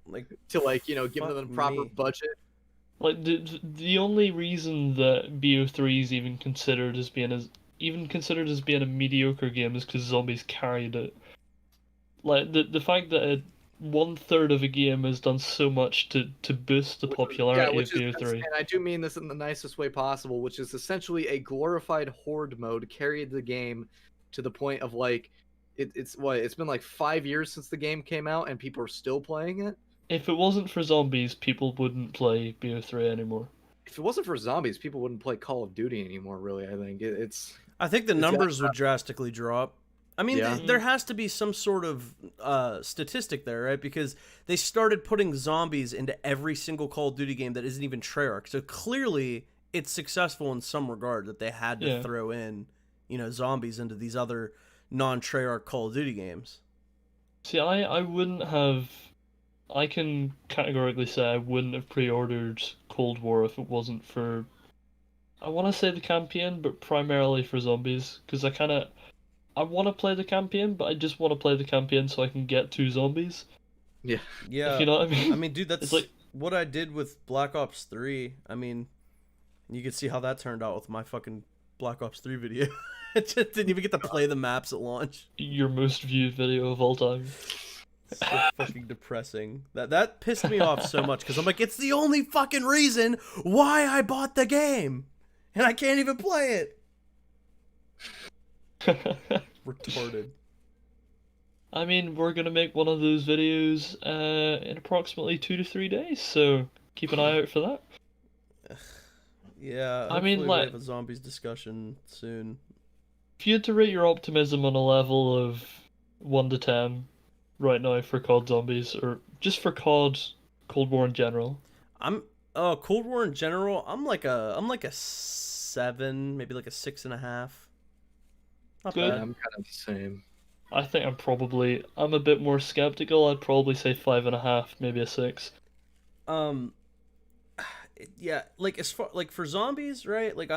C: like
A: give them
C: fuck
A: a proper
C: me.
A: budget.
B: Like, the only reason that BO3 is even considered as being a mediocre game is because zombies carried it. Like, the fact that 1/3 of a game has done so much to boost the popularity of BO3.
A: And I do mean this in the nicest way possible, which is essentially a glorified horde mode carried the game to the point of like it's been like 5 years since the game came out and people are still playing it.
B: If it wasn't for zombies, people wouldn't play BO3 anymore.
A: If it wasn't for zombies, people wouldn't play Call of Duty anymore. Really, I think
C: I think the
A: It's
C: numbers would drastically drop. I mean,
A: Yeah.
C: there has to be some sort of statistic there, right? Because they started putting zombies into every single Call of Duty game that isn't even Treyarch. So clearly, it's successful in some regard that they had to
B: Yeah.
C: throw in, zombies into these other non-Treyarch Call of Duty games.
B: See, I wouldn't have. I can categorically say I wouldn't have pre-ordered Cold War if it wasn't for. I want to say the campaign, but primarily for zombies, because I want to play the campaign, but I just want to play the campaign so I can get 2 zombies.
A: yeah.
C: Yeah,
B: If you know what I mean.
C: I mean, dude, that's
B: It's like-
C: what I did with Black Ops 3. I mean, you can see how that turned out with my fucking Black Ops 3 video. I just didn't even get to play the maps at launch.
B: Your most viewed video of all time.
C: So fucking depressing. That pissed me off so much because I'm like, it's the only fucking reason why I bought the game, and I can't even play it. Retarded.
B: I mean, we're gonna make one of those videos in approximately 2 to 3 days, so keep an eye out for that.
C: Yeah,
B: I mean,
C: hopefully
B: like-
C: we have a zombies discussion soon.
B: If you had to rate your optimism on a level of 1 to 10 right now for COD Zombies, or just for COD Cold War in general,
C: Cold War in general, I'm like a 7, maybe like a 6.5. Not
B: Good.
C: bad.
A: I'm kind of the same.
B: I think I'm a bit more skeptical. I'd probably say 5.5, maybe a 6.
C: Yeah, like as far like for zombies, right? Like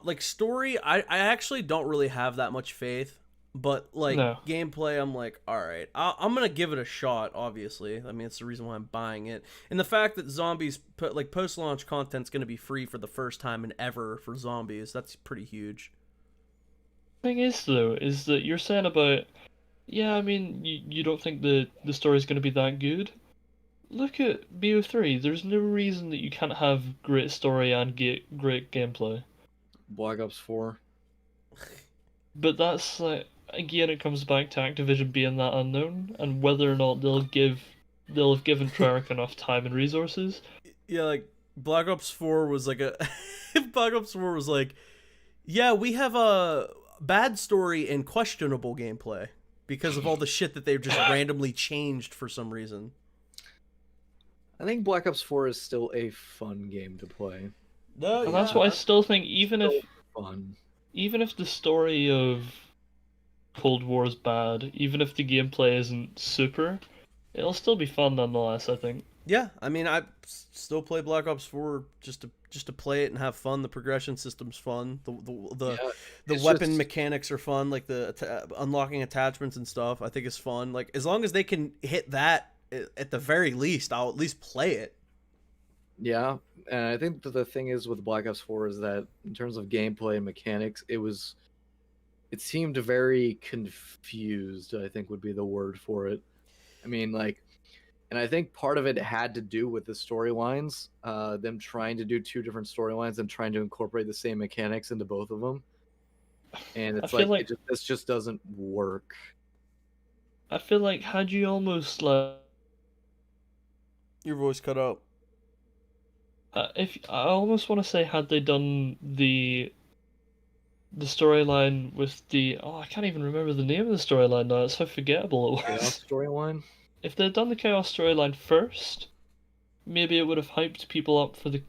C: like story, I actually don't really have that much faith, but like
B: No.
C: gameplay, I'm like, all right, I'm gonna give it a shot. Obviously, I mean it's the reason why I'm buying it, and the fact that zombies post-launch content's gonna be free for the first time in ever for zombies, that's pretty huge.
B: Thing is, though, is that you're saying about, yeah, I mean, you don't think the story's going to be that good? Look at BO3. There's no reason that you can't have great story and great gameplay.
A: Black Ops 4.
B: But that's like, again, it comes back to Activision being that unknown and whether or not they'll have given Treyarch enough time and resources.
C: Yeah, like Black Ops 4 was like Black Ops 4 was like, yeah, we have a bad story and questionable gameplay because of all the shit that they've just randomly changed for some reason.
A: I think Black Ops 4 is still a fun game to play.
C: No,
B: And that's why I still think even if
A: Fun.
B: the story of Cold War is bad, even if the gameplay isn't super, it'll still be fun nonetheless, I think.
C: Yeah, I mean, I still play Black Ops 4 just to play it and have fun. The progression system's fun. The
A: it's
C: weapon
A: just-
C: mechanics are fun. Like the unlocking attachments and stuff, I think is fun. Like as long as they can hit that at the very least, I'll at least play it.
A: Yeah, and I think that the thing is with Black Ops 4 is that in terms of gameplay and mechanics, it seemed very confused, I think would be the word for it. I mean, like, and I think part of it had to do with the storylines, them trying to do 2 different storylines and trying to incorporate the same mechanics into both of them. And it's
B: I feel
A: like,
B: like-
A: this just doesn't work.
B: I feel like had you almost like
C: Your voice cut out.
B: If I almost want to say, had they done the storyline with I can't even remember the name of the storyline now. It's how forgettable it was.
A: Chaos storyline.
B: If they'd done the Chaos storyline first, maybe it would have hyped people up for the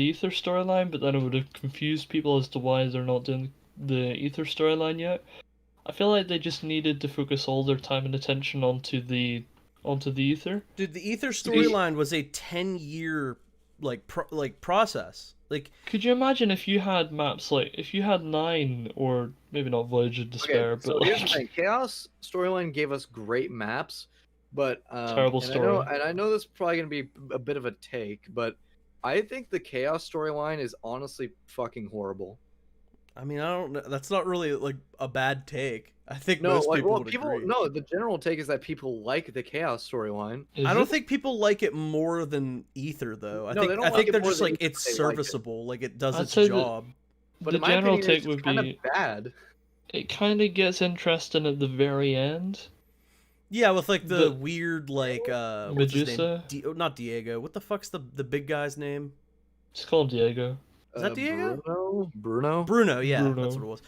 B: Ether storyline, but then it would have confused people as to why they're not doing the Ether storyline yet. I feel like they just needed to focus all their time and attention onto the Ether.
C: Dude, the Ether storyline was a 10-year process. Like,
B: could you imagine if you had maps like if you had 9 or maybe not Voyage of Despair,
A: Okay,
B: but
A: so here's the
B: like
A: thing. Chaos storyline gave us great maps, but
B: Terrible
A: and
B: story.
A: I know this is probably gonna be a bit of a take, but I think the Chaos storyline is honestly fucking horrible.
C: I mean, I don't know. That's not really like a bad take. I think
A: No,
C: most
A: like,
C: people
A: well,
C: would
A: people
C: agree.
A: no. The general take is that people like the Chaos storyline.
C: I don't think people like it more than Ether, though.
A: No, they don't
C: I
A: like
C: think
A: it
C: they're
A: more
C: just
A: than
C: like
A: Ether,
C: it's
A: they like it.
C: serviceable, like it does
B: I'd
C: its
B: say
C: job.
A: But
B: the
A: in my
B: general
A: opinion, it's
B: take would
A: kind of
B: be
A: bad.
B: it kind of gets interesting at the very end.
C: Yeah, with like the
B: But-
C: weird what's his name?
B: Medusa?
C: Not Diego. What the fuck's the big guy's name?
B: Just call him Diego.
C: Is that Diego?
A: Bruno.
C: Bruno, yeah,
B: Bruno.
C: that's what it was.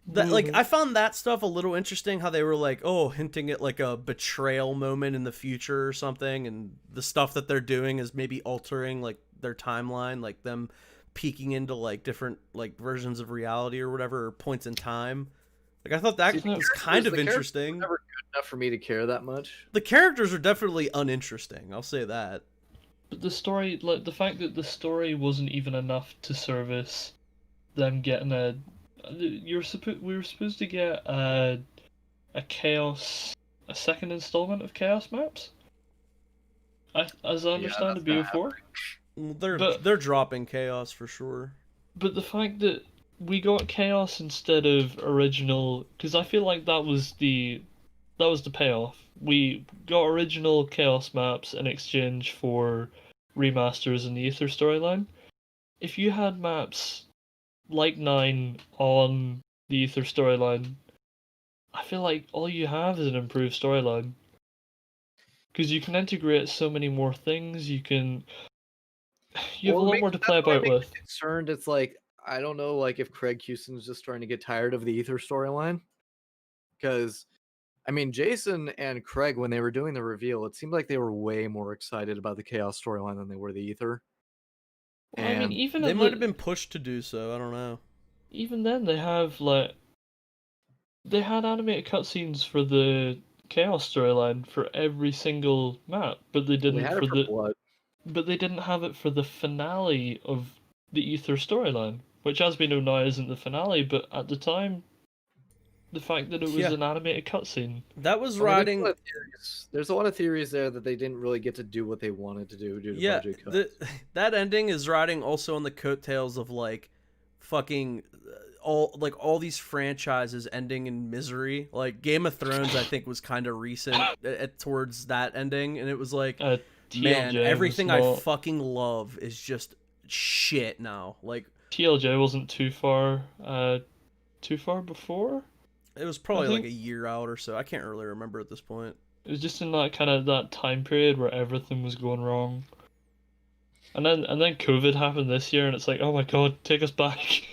C: That like
B: Bruno.
C: I found that stuff a little interesting. How they were like, oh, hinting at like a betrayal moment in the future or something, and the stuff that they're doing is maybe altering like their timeline, like them peeking into like different like versions of reality or whatever, or points in time. Like I thought that
A: See, the
C: was kind of
A: characters were
C: interesting.
A: never good enough for me to care that much.
C: The characters are definitely uninteresting. I'll say that.
B: But the story, like the fact that the story wasn't even enough to service them getting we were supposed to get a second installment of Chaos maps. As I understand it, BO4.
C: They're dropping Chaos for sure.
B: But the fact that we got Chaos instead of original, because I feel like that was the payoff. We got original Chaos maps in exchange for remasters in the Ether storyline. If you had maps like 9 on the Ether storyline, I feel like all you have is an improved storyline. Because you can integrate so many more things, you have a lot more to play about with.
A: Concerned, it's like I don't know, like if Craig Houston's just trying to get tired of the Ether storyline, because I mean Jason and Craig, when they were doing the reveal, it seemed like they were way more excited about the Chaos storyline than they were the Ether.
B: Well, I mean, even
C: they might have been pushed to do so. I don't know.
B: Even then, they had animated cutscenes for the Chaos storyline for every single map, but they didn't
A: Blood.
B: But they didn't have it for the finale of the Ether storyline, which, as we know now, isn't the finale. But at the time, the fact that it was an animated cutscene,
C: that was riding.
A: There's a lot of theories there that they didn't really get to do what they wanted to do due to budget cuts.
C: That ending is riding also on the coattails of like fucking all these franchises ending in misery. Like Game of Thrones, I think was kind of recent towards that ending, and it was like, man, everything I fucking love is just shit now. Like
B: TLJ wasn't too far before.
C: It was probably like a year out or so. I can't really remember at this point.
B: It was just in that time period where everything was going wrong. And then COVID happened this year, and it's like, oh my god, take us back.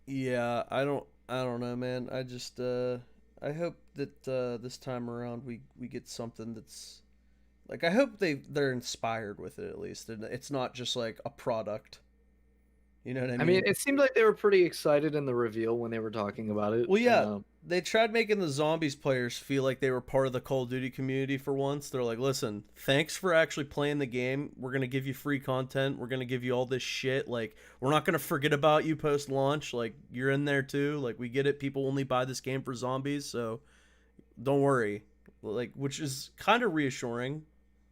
C: Yeah, I don't know, man. I just I hope that this time around we get something that's like, I hope they're inspired with it at least, and it's not just like a product. You know what I mean?
A: I mean, it seemed like they were pretty excited in the reveal when they were talking about it.
C: Well, yeah, they tried making the Zombies players feel like they were part of the Call of Duty community for once. They're like, listen, thanks for actually playing the game. We're going to give you free content. We're going to give you all this shit. Like, we're not going to forget about you post-launch. Like, you're in there too. Like, we get it. People only buy this game for zombies, so don't worry. Like, which is kind of reassuring.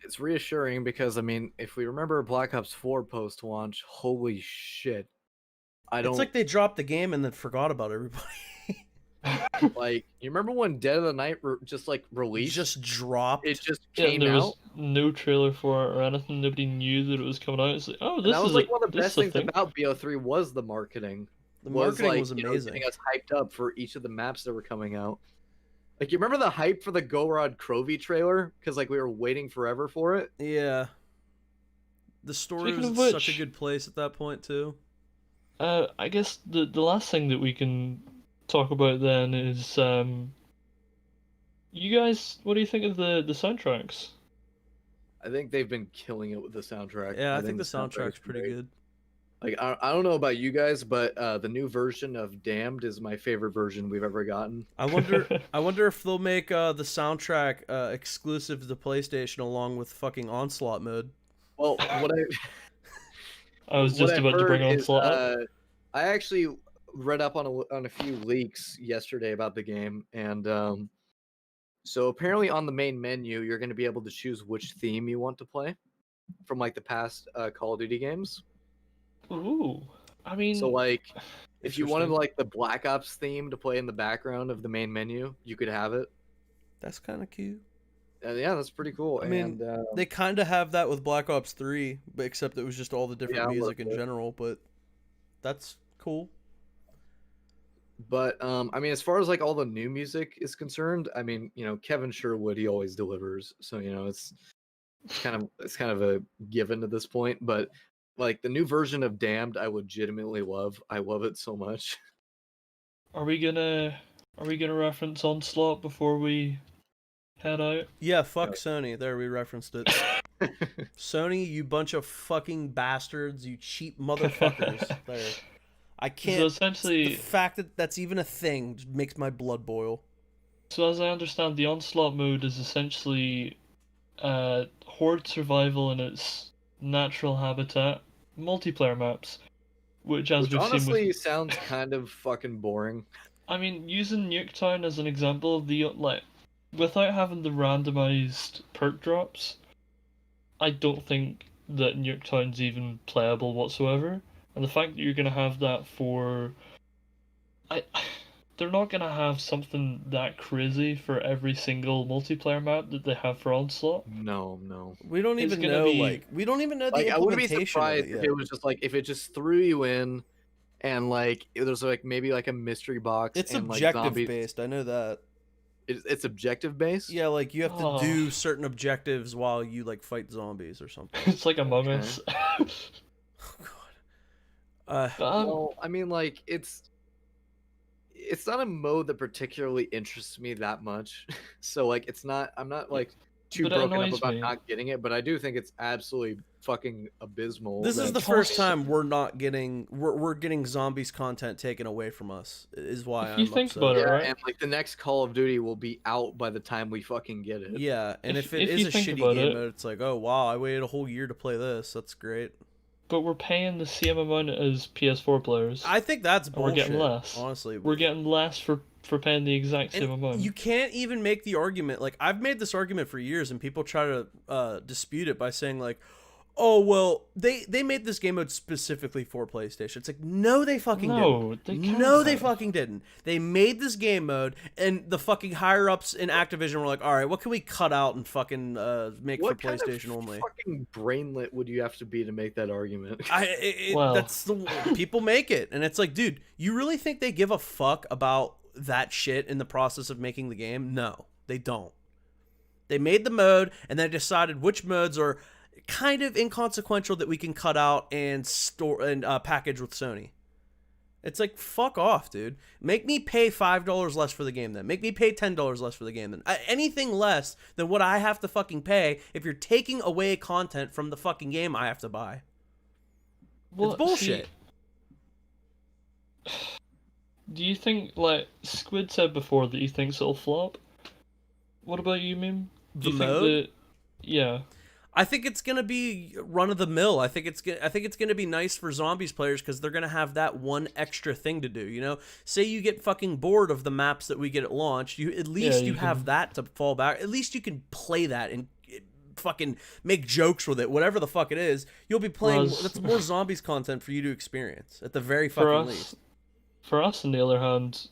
A: It's reassuring because, I mean, if we remember Black Ops 4 post-launch, holy shit.
C: It's like they dropped the game and then forgot about everybody.
A: Like, you remember when Dead of the Night just like released?
C: Just dropped.
A: It just came
B: there
A: out.
B: Was no trailer for it or anything. Nobody knew that it was coming out. It's like, oh, this
A: that was
B: is
A: like one of the best things
B: thing.
A: about BO3 was the marketing.
C: The marketing was
A: like,
C: amazing.
A: Getting us hyped up for each of the maps that were coming out. Like, you remember the hype for the Gorod Krovi trailer? Because, like, we were waiting forever for it.
C: Yeah. The story
B: Speaking
C: was
B: of
C: in such a
B: which-
C: good place at that point too.
B: I guess the last thing that we can talk about then is you guys, what do you think of the soundtracks?
A: I think they've been killing it with the soundtrack.
C: Yeah, I think the
A: soundtrack
C: soundtrack's
A: is
C: pretty
A: great.
C: good.
A: Like, I don't know about you guys, but the new version of Damned is my favorite version we've ever gotten.
C: I wonder if they'll make the soundtrack exclusive to PlayStation along with fucking Onslaught mode.
A: Well,
B: I was
A: what
B: just
A: I've
B: about to bring
A: heard
B: on
A: is,
B: Slot up.
A: I actually read up on a few leaks yesterday about the game, and so apparently on the main menu, you're going to be able to choose which theme you want to play from like the past Call of Duty games.
B: Ooh, I mean,
A: So like, if you wanted
C: Interesting.
A: like the Black Ops theme to play in the background of the main menu, you could have it.
C: That's kind of cute.
A: Yeah, that's pretty cool.
C: I mean,
A: and
C: they kind of have that with Black Ops 3, but except it was just all the different
A: Yeah, I
C: music in
A: loved it.
C: general, but that's cool.
A: But I mean, as far as like all the new music is concerned, I mean, Kevin Sherwood, he always delivers. So it's kind of a given at this point. But like the new version of Damned, I legitimately love. I love it so much.
B: are we gonna reference Onslaught before we head out?
C: Yeah, fuck Sony. There, we referenced it. Sony, you bunch of fucking bastards, you cheap motherfuckers. There. I can't.
B: So essentially,
C: The fact that that's even a thing just makes my blood boil.
B: so as I understand, the Onslaught mode is essentially horde survival in its natural habitat, multiplayer maps, which as
A: Which
B: we've
A: honestly
B: seen with,
A: sounds kind of fucking boring.
B: I mean, using Nuketown as an example, without having the randomized perk drops, I don't think that Nuketown's even playable whatsoever. And the fact that you're gonna have that I, they're not gonna have something that crazy for every single multiplayer map that they have for Onslaught.
A: No.
C: We don't
B: It's
C: even
B: gonna
C: know,
B: be-
C: we don't even know the
A: Like, I wouldn't be
C: implementation of
A: surprised
C: it
A: if
C: yet.
A: it was just like if it just threw you in, and like there's like maybe like a mystery box.
C: It's
A: and like
C: objective
A: zombies.
C: based, I know that.
A: It's objective based.
C: Yeah, like you have to
B: Oh.
C: do certain objectives while you like fight zombies or something.
B: It's like Among
A: Okay.
B: Us.
C: Oh god.
A: Well, I mean, like it's not a mode that particularly interests me that much. So like it's not. I'm not like too
B: But it
A: broken up
B: annoys
A: about
B: me.
A: not getting it, but I do think it's absolutely fucking abysmal.
C: This is
A: that-
C: the first
B: Toss-
C: time we're getting zombies content taken away from us. Is why
B: If you
C: I'm
B: think
C: upset.
B: about it,
A: yeah,
B: right?
A: and like the next Call of Duty will be out by the time we fucking get it.
C: Yeah, and
B: If-
C: if it
B: if
C: is
B: you
C: a
B: think
C: shitty
B: about
C: game
B: it-
C: mode, it's like, oh wow, I waited a whole year to play this. That's great.
B: But we're paying the same amount as PS4 players.
C: I think that's
B: And we're
C: bullshit.
B: getting less.
C: Honestly,
B: We're getting less for paying the exact same
C: and
B: amount.
C: you can't even make the argument. Like I've made this argument for years, and people try to dispute it by saying like, "Oh well, they made this game mode specifically for PlayStation." It's like, no, they fucking
B: No,
C: didn't.
B: they can't
C: No, they
B: have.
C: fucking didn't. They made this game mode, and the fucking higher ups in Activision were like, "All right, what can we cut out and fucking make
A: What
C: for
A: kind
C: PlayStation
A: of
C: only?"
A: fucking brainlet would you have to be to make that argument?
B: Well-
C: That's the people make it, and it's like, dude, you really think they give a fuck about that shit in the process of making the game? No, they don't. They made the mode, and then decided which modes are kind of inconsequential that we can cut out and store and package with Sony. It's like, fuck off, dude. Make me pay $5 less for the game then. Make me pay $10 less for the game then. Anything less than what I have to fucking pay if you're taking away content from the fucking game I have to buy.
B: Well,
C: It's bullshit.
B: see, do you think, like Squid said before, that he thinks it'll flop? What about you, Meme? Do
C: The
B: you
C: mode?
B: think that? Yeah.
C: I think it's gonna be run of the mill. I think it's gonna be nice for zombies players because they're gonna have that one extra thing to do. You know, say you get fucking bored of the maps that we get at launch, you at least
B: you
C: you have
B: can-
C: that to fall back. At least you can play that and fucking make jokes with it, whatever the fuck it is. You'll be playing.
B: Whereas-
C: That's more zombies content for you to experience at the very
B: For
C: fucking
B: us,
C: least.
B: for us, on the other hand,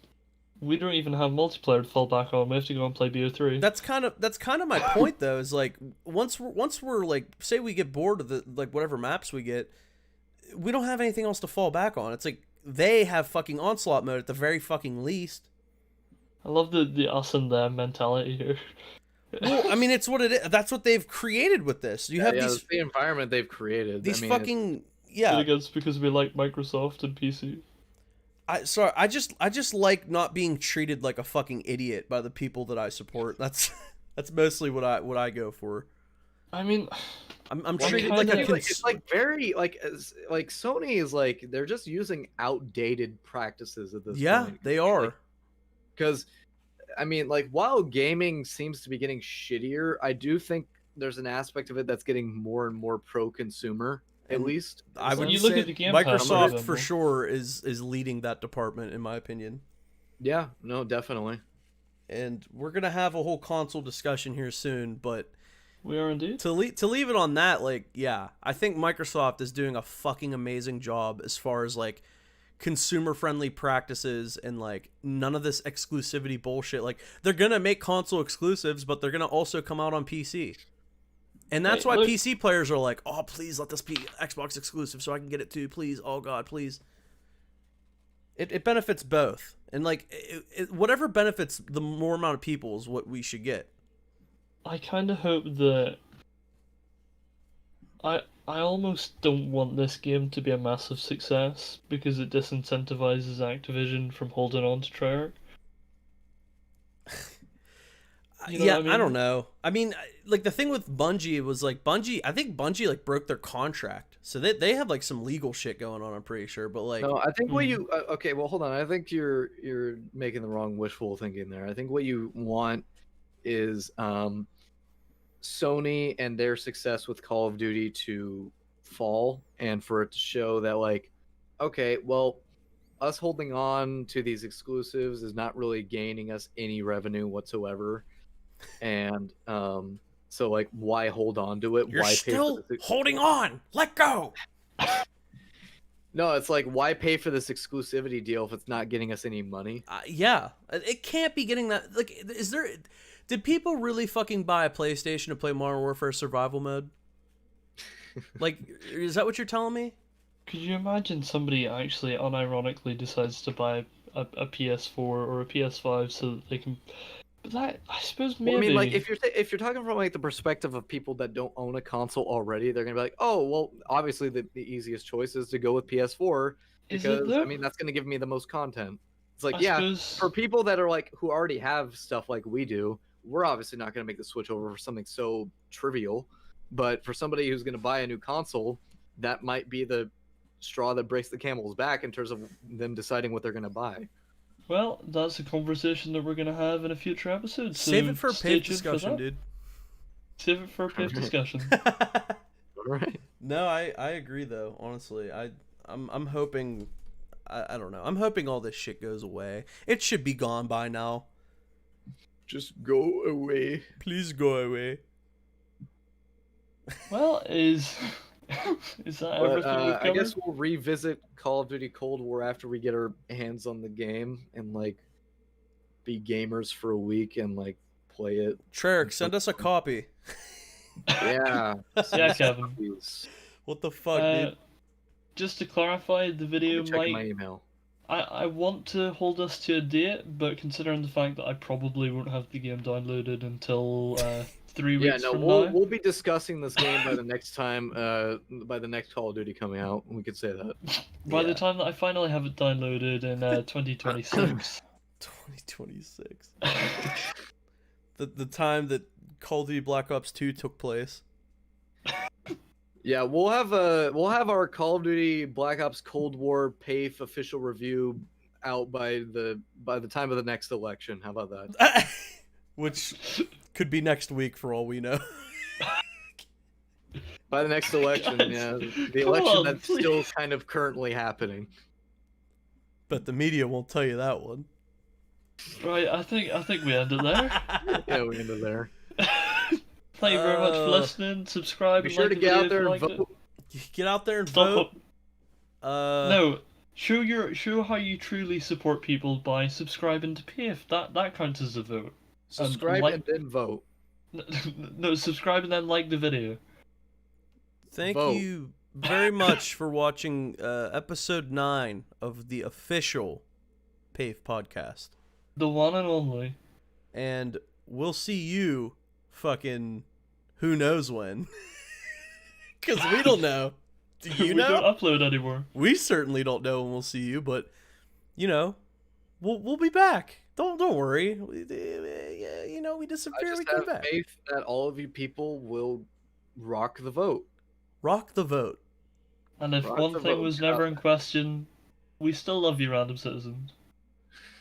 B: we don't even have multiplayer to fall back on. We have to go and play BO3.
C: That's kind of my point though. Is like once we're like, say we get bored of the like whatever maps we get, we don't have anything else to fall back on. It's like they have fucking onslaught mode at the very fucking least.
B: I love the us and them mentality here.
C: Well, I mean, it's what it is. That's what they've created with this. You have
A: Yeah,
C: these
A: it's the environment they've created.
C: these
A: I mean,
C: fucking
B: I think it's because we like Microsoft and PC.
C: I just like not being treated like a fucking idiot by the people that I support. That's mostly what I go for.
B: I mean,
C: I'm
A: Well, I
C: treated
A: mean,
C: like a
A: it's like very like Sony is like they're just using outdated practices at this
C: yeah,
A: point.
C: they are.
A: Because I mean, like while gaming seems to be getting shittier, I do think there's an aspect of it that's getting more and more pro-consumer. At
C: And
A: least
C: I would
B: you look
C: say
B: at the Game Pass,
C: Microsoft
B: for
C: for
B: example.
C: sure is leading that department in my opinion.
A: Yeah, no, definitely.
C: And we're gonna have a whole console discussion here soon, but
B: We are indeed.
C: to leave it on that, like, yeah, I think Microsoft is doing a fucking amazing job as far as like consumer friendly practices and like none of this exclusivity bullshit. Like they're gonna make console exclusives, but they're gonna also come out on PC. And that's
B: Hey,
C: why
B: look-
C: PC players are like, oh, please let this be Xbox exclusive so I can get it too, please. Oh god, please. It benefits both, and like whatever benefits the more amount of people is what we should get.
B: I kind of hope that I almost don't want this game to be a massive success because it disincentivizes Activision from holding on to Treyarch. You know
C: Yeah,
B: what I
C: I don't
B: mean?
C: know. I mean, like the thing with Bungie was like I think Bungie like broke their contract, so they have like some legal shit going on. I'm pretty sure, but like,
A: No, I think what
B: Hmm.
A: you okay. Well, hold on. I think you're making the wrong wishful thinking there. I think what you want is Sony and their success with Call of Duty to fall, and for it to show that like, okay, well, us holding on to these exclusives is not really gaining us any revenue whatsoever, and so like, why hold on to it?
C: you're
A: Why
C: still
A: pay for this?
C: holding on. Let go.
A: No, it's like, why pay for this exclusivity deal if it's not getting us any money?
C: Yeah, it can't be getting that. Like, is there? Did people really fucking buy a PlayStation to play Modern Warfare Survival Mode? Like, is that what you're telling me?
B: Could you imagine somebody actually unironically decides to buy a PS4 or a PS5 so that they can? But that, I suppose, maybe.
A: Well, I mean, like if you're talking from like the perspective of people that don't own a console already, they're gonna be like, oh, well, obviously the easiest choice is to go with PS4
B: Is it
A: because I
B: though?
A: mean that's gonna give me the most content. It's like,
B: I
A: yeah,
B: suppose
A: for people that are like who already have stuff like we do, we're obviously not gonna make the switch over for something so trivial. But for somebody who's gonna buy a new console, that might be the straw that breaks the camel's back in terms of them deciding what they're gonna buy.
B: Well, that's a conversation that we're gonna have in a future episode. So
C: Save it for a
B: stay
C: paid
B: tuned for
C: discussion,
B: that.
C: dude.
B: Save it for a paid
A: Alright.
B: discussion.
A: All right.
C: No, I agree though. Honestly, I'm hoping. I don't know. I'm hoping all this shit goes away. It should be gone by now.
A: Just go away.
C: Please go away.
B: Well, is that
A: But,
B: everything we've
A: I
B: covered?
A: guess we'll revisit Call of Duty Cold War after we get our hands on the game and like be gamers for a week and like play it.
C: Treyarch, send us a copy.
A: Yeah.
B: Yeah, Kevin.
A: Please.
C: What the fuck,
B: Uh,
C: dude?
B: just to clarify, the
A: I'll
B: video
A: be checking my
B: might.
A: email.
B: I want to hold us to a date, but considering the fact that I probably won't have the game downloaded until 3
A: Yeah,
B: weeks
A: no,
B: from
A: we'll
B: now.
A: we'll be discussing this game by the next time, by the next Call of Duty coming out. We could say that.
B: By
C: Yeah.
B: the time that I finally have it downloaded in 2026.
C: 2026. The time that Call of Duty Black Ops 2 took place.
A: Yeah, we'll have our Call of Duty Black Ops Cold War Pafe official review out by the time of the next election. How about that?
C: Which could be next week for all we know.
A: By the next election,
B: Guys,
A: yeah, the
B: come
A: election
B: on,
A: that's still
B: please.
A: kind of currently happening.
C: But the media won't tell you that one.
B: Right, I think we end it there.
A: Yeah, we ended there.
B: Thank you very much for listening. Subscribe
A: Be
B: and
A: sure
B: like
A: to
B: the
A: get
B: video
A: out
B: if
A: there
B: you
A: and
B: liked it.
A: vote.
C: Get out there and
B: Stop.
C: vote.
B: No, show how you truly support people by subscribing to PF. That counts as a vote.
A: Subscribe
B: like-
A: and then vote.
B: No, subscribe and then like the video.
C: Thank
A: Vote.
C: you very much for watching episode 9 of the official Pafe podcast.
B: The one and only.
C: And we'll see you fucking who knows when. Because we don't know. Do you
B: We
C: know?
B: don't upload anymore.
C: We certainly don't know when we'll see you, but you know, we'll be back. Don't worry. We
A: I
C: disappear,
A: just
C: we come
A: have
C: back.
A: faith that all of you people will rock the vote.
C: Rock the vote.
B: And if
A: Rock
B: one
A: the
B: thing
A: vote,
B: was
A: get out
B: never in question, we still love you, random citizens.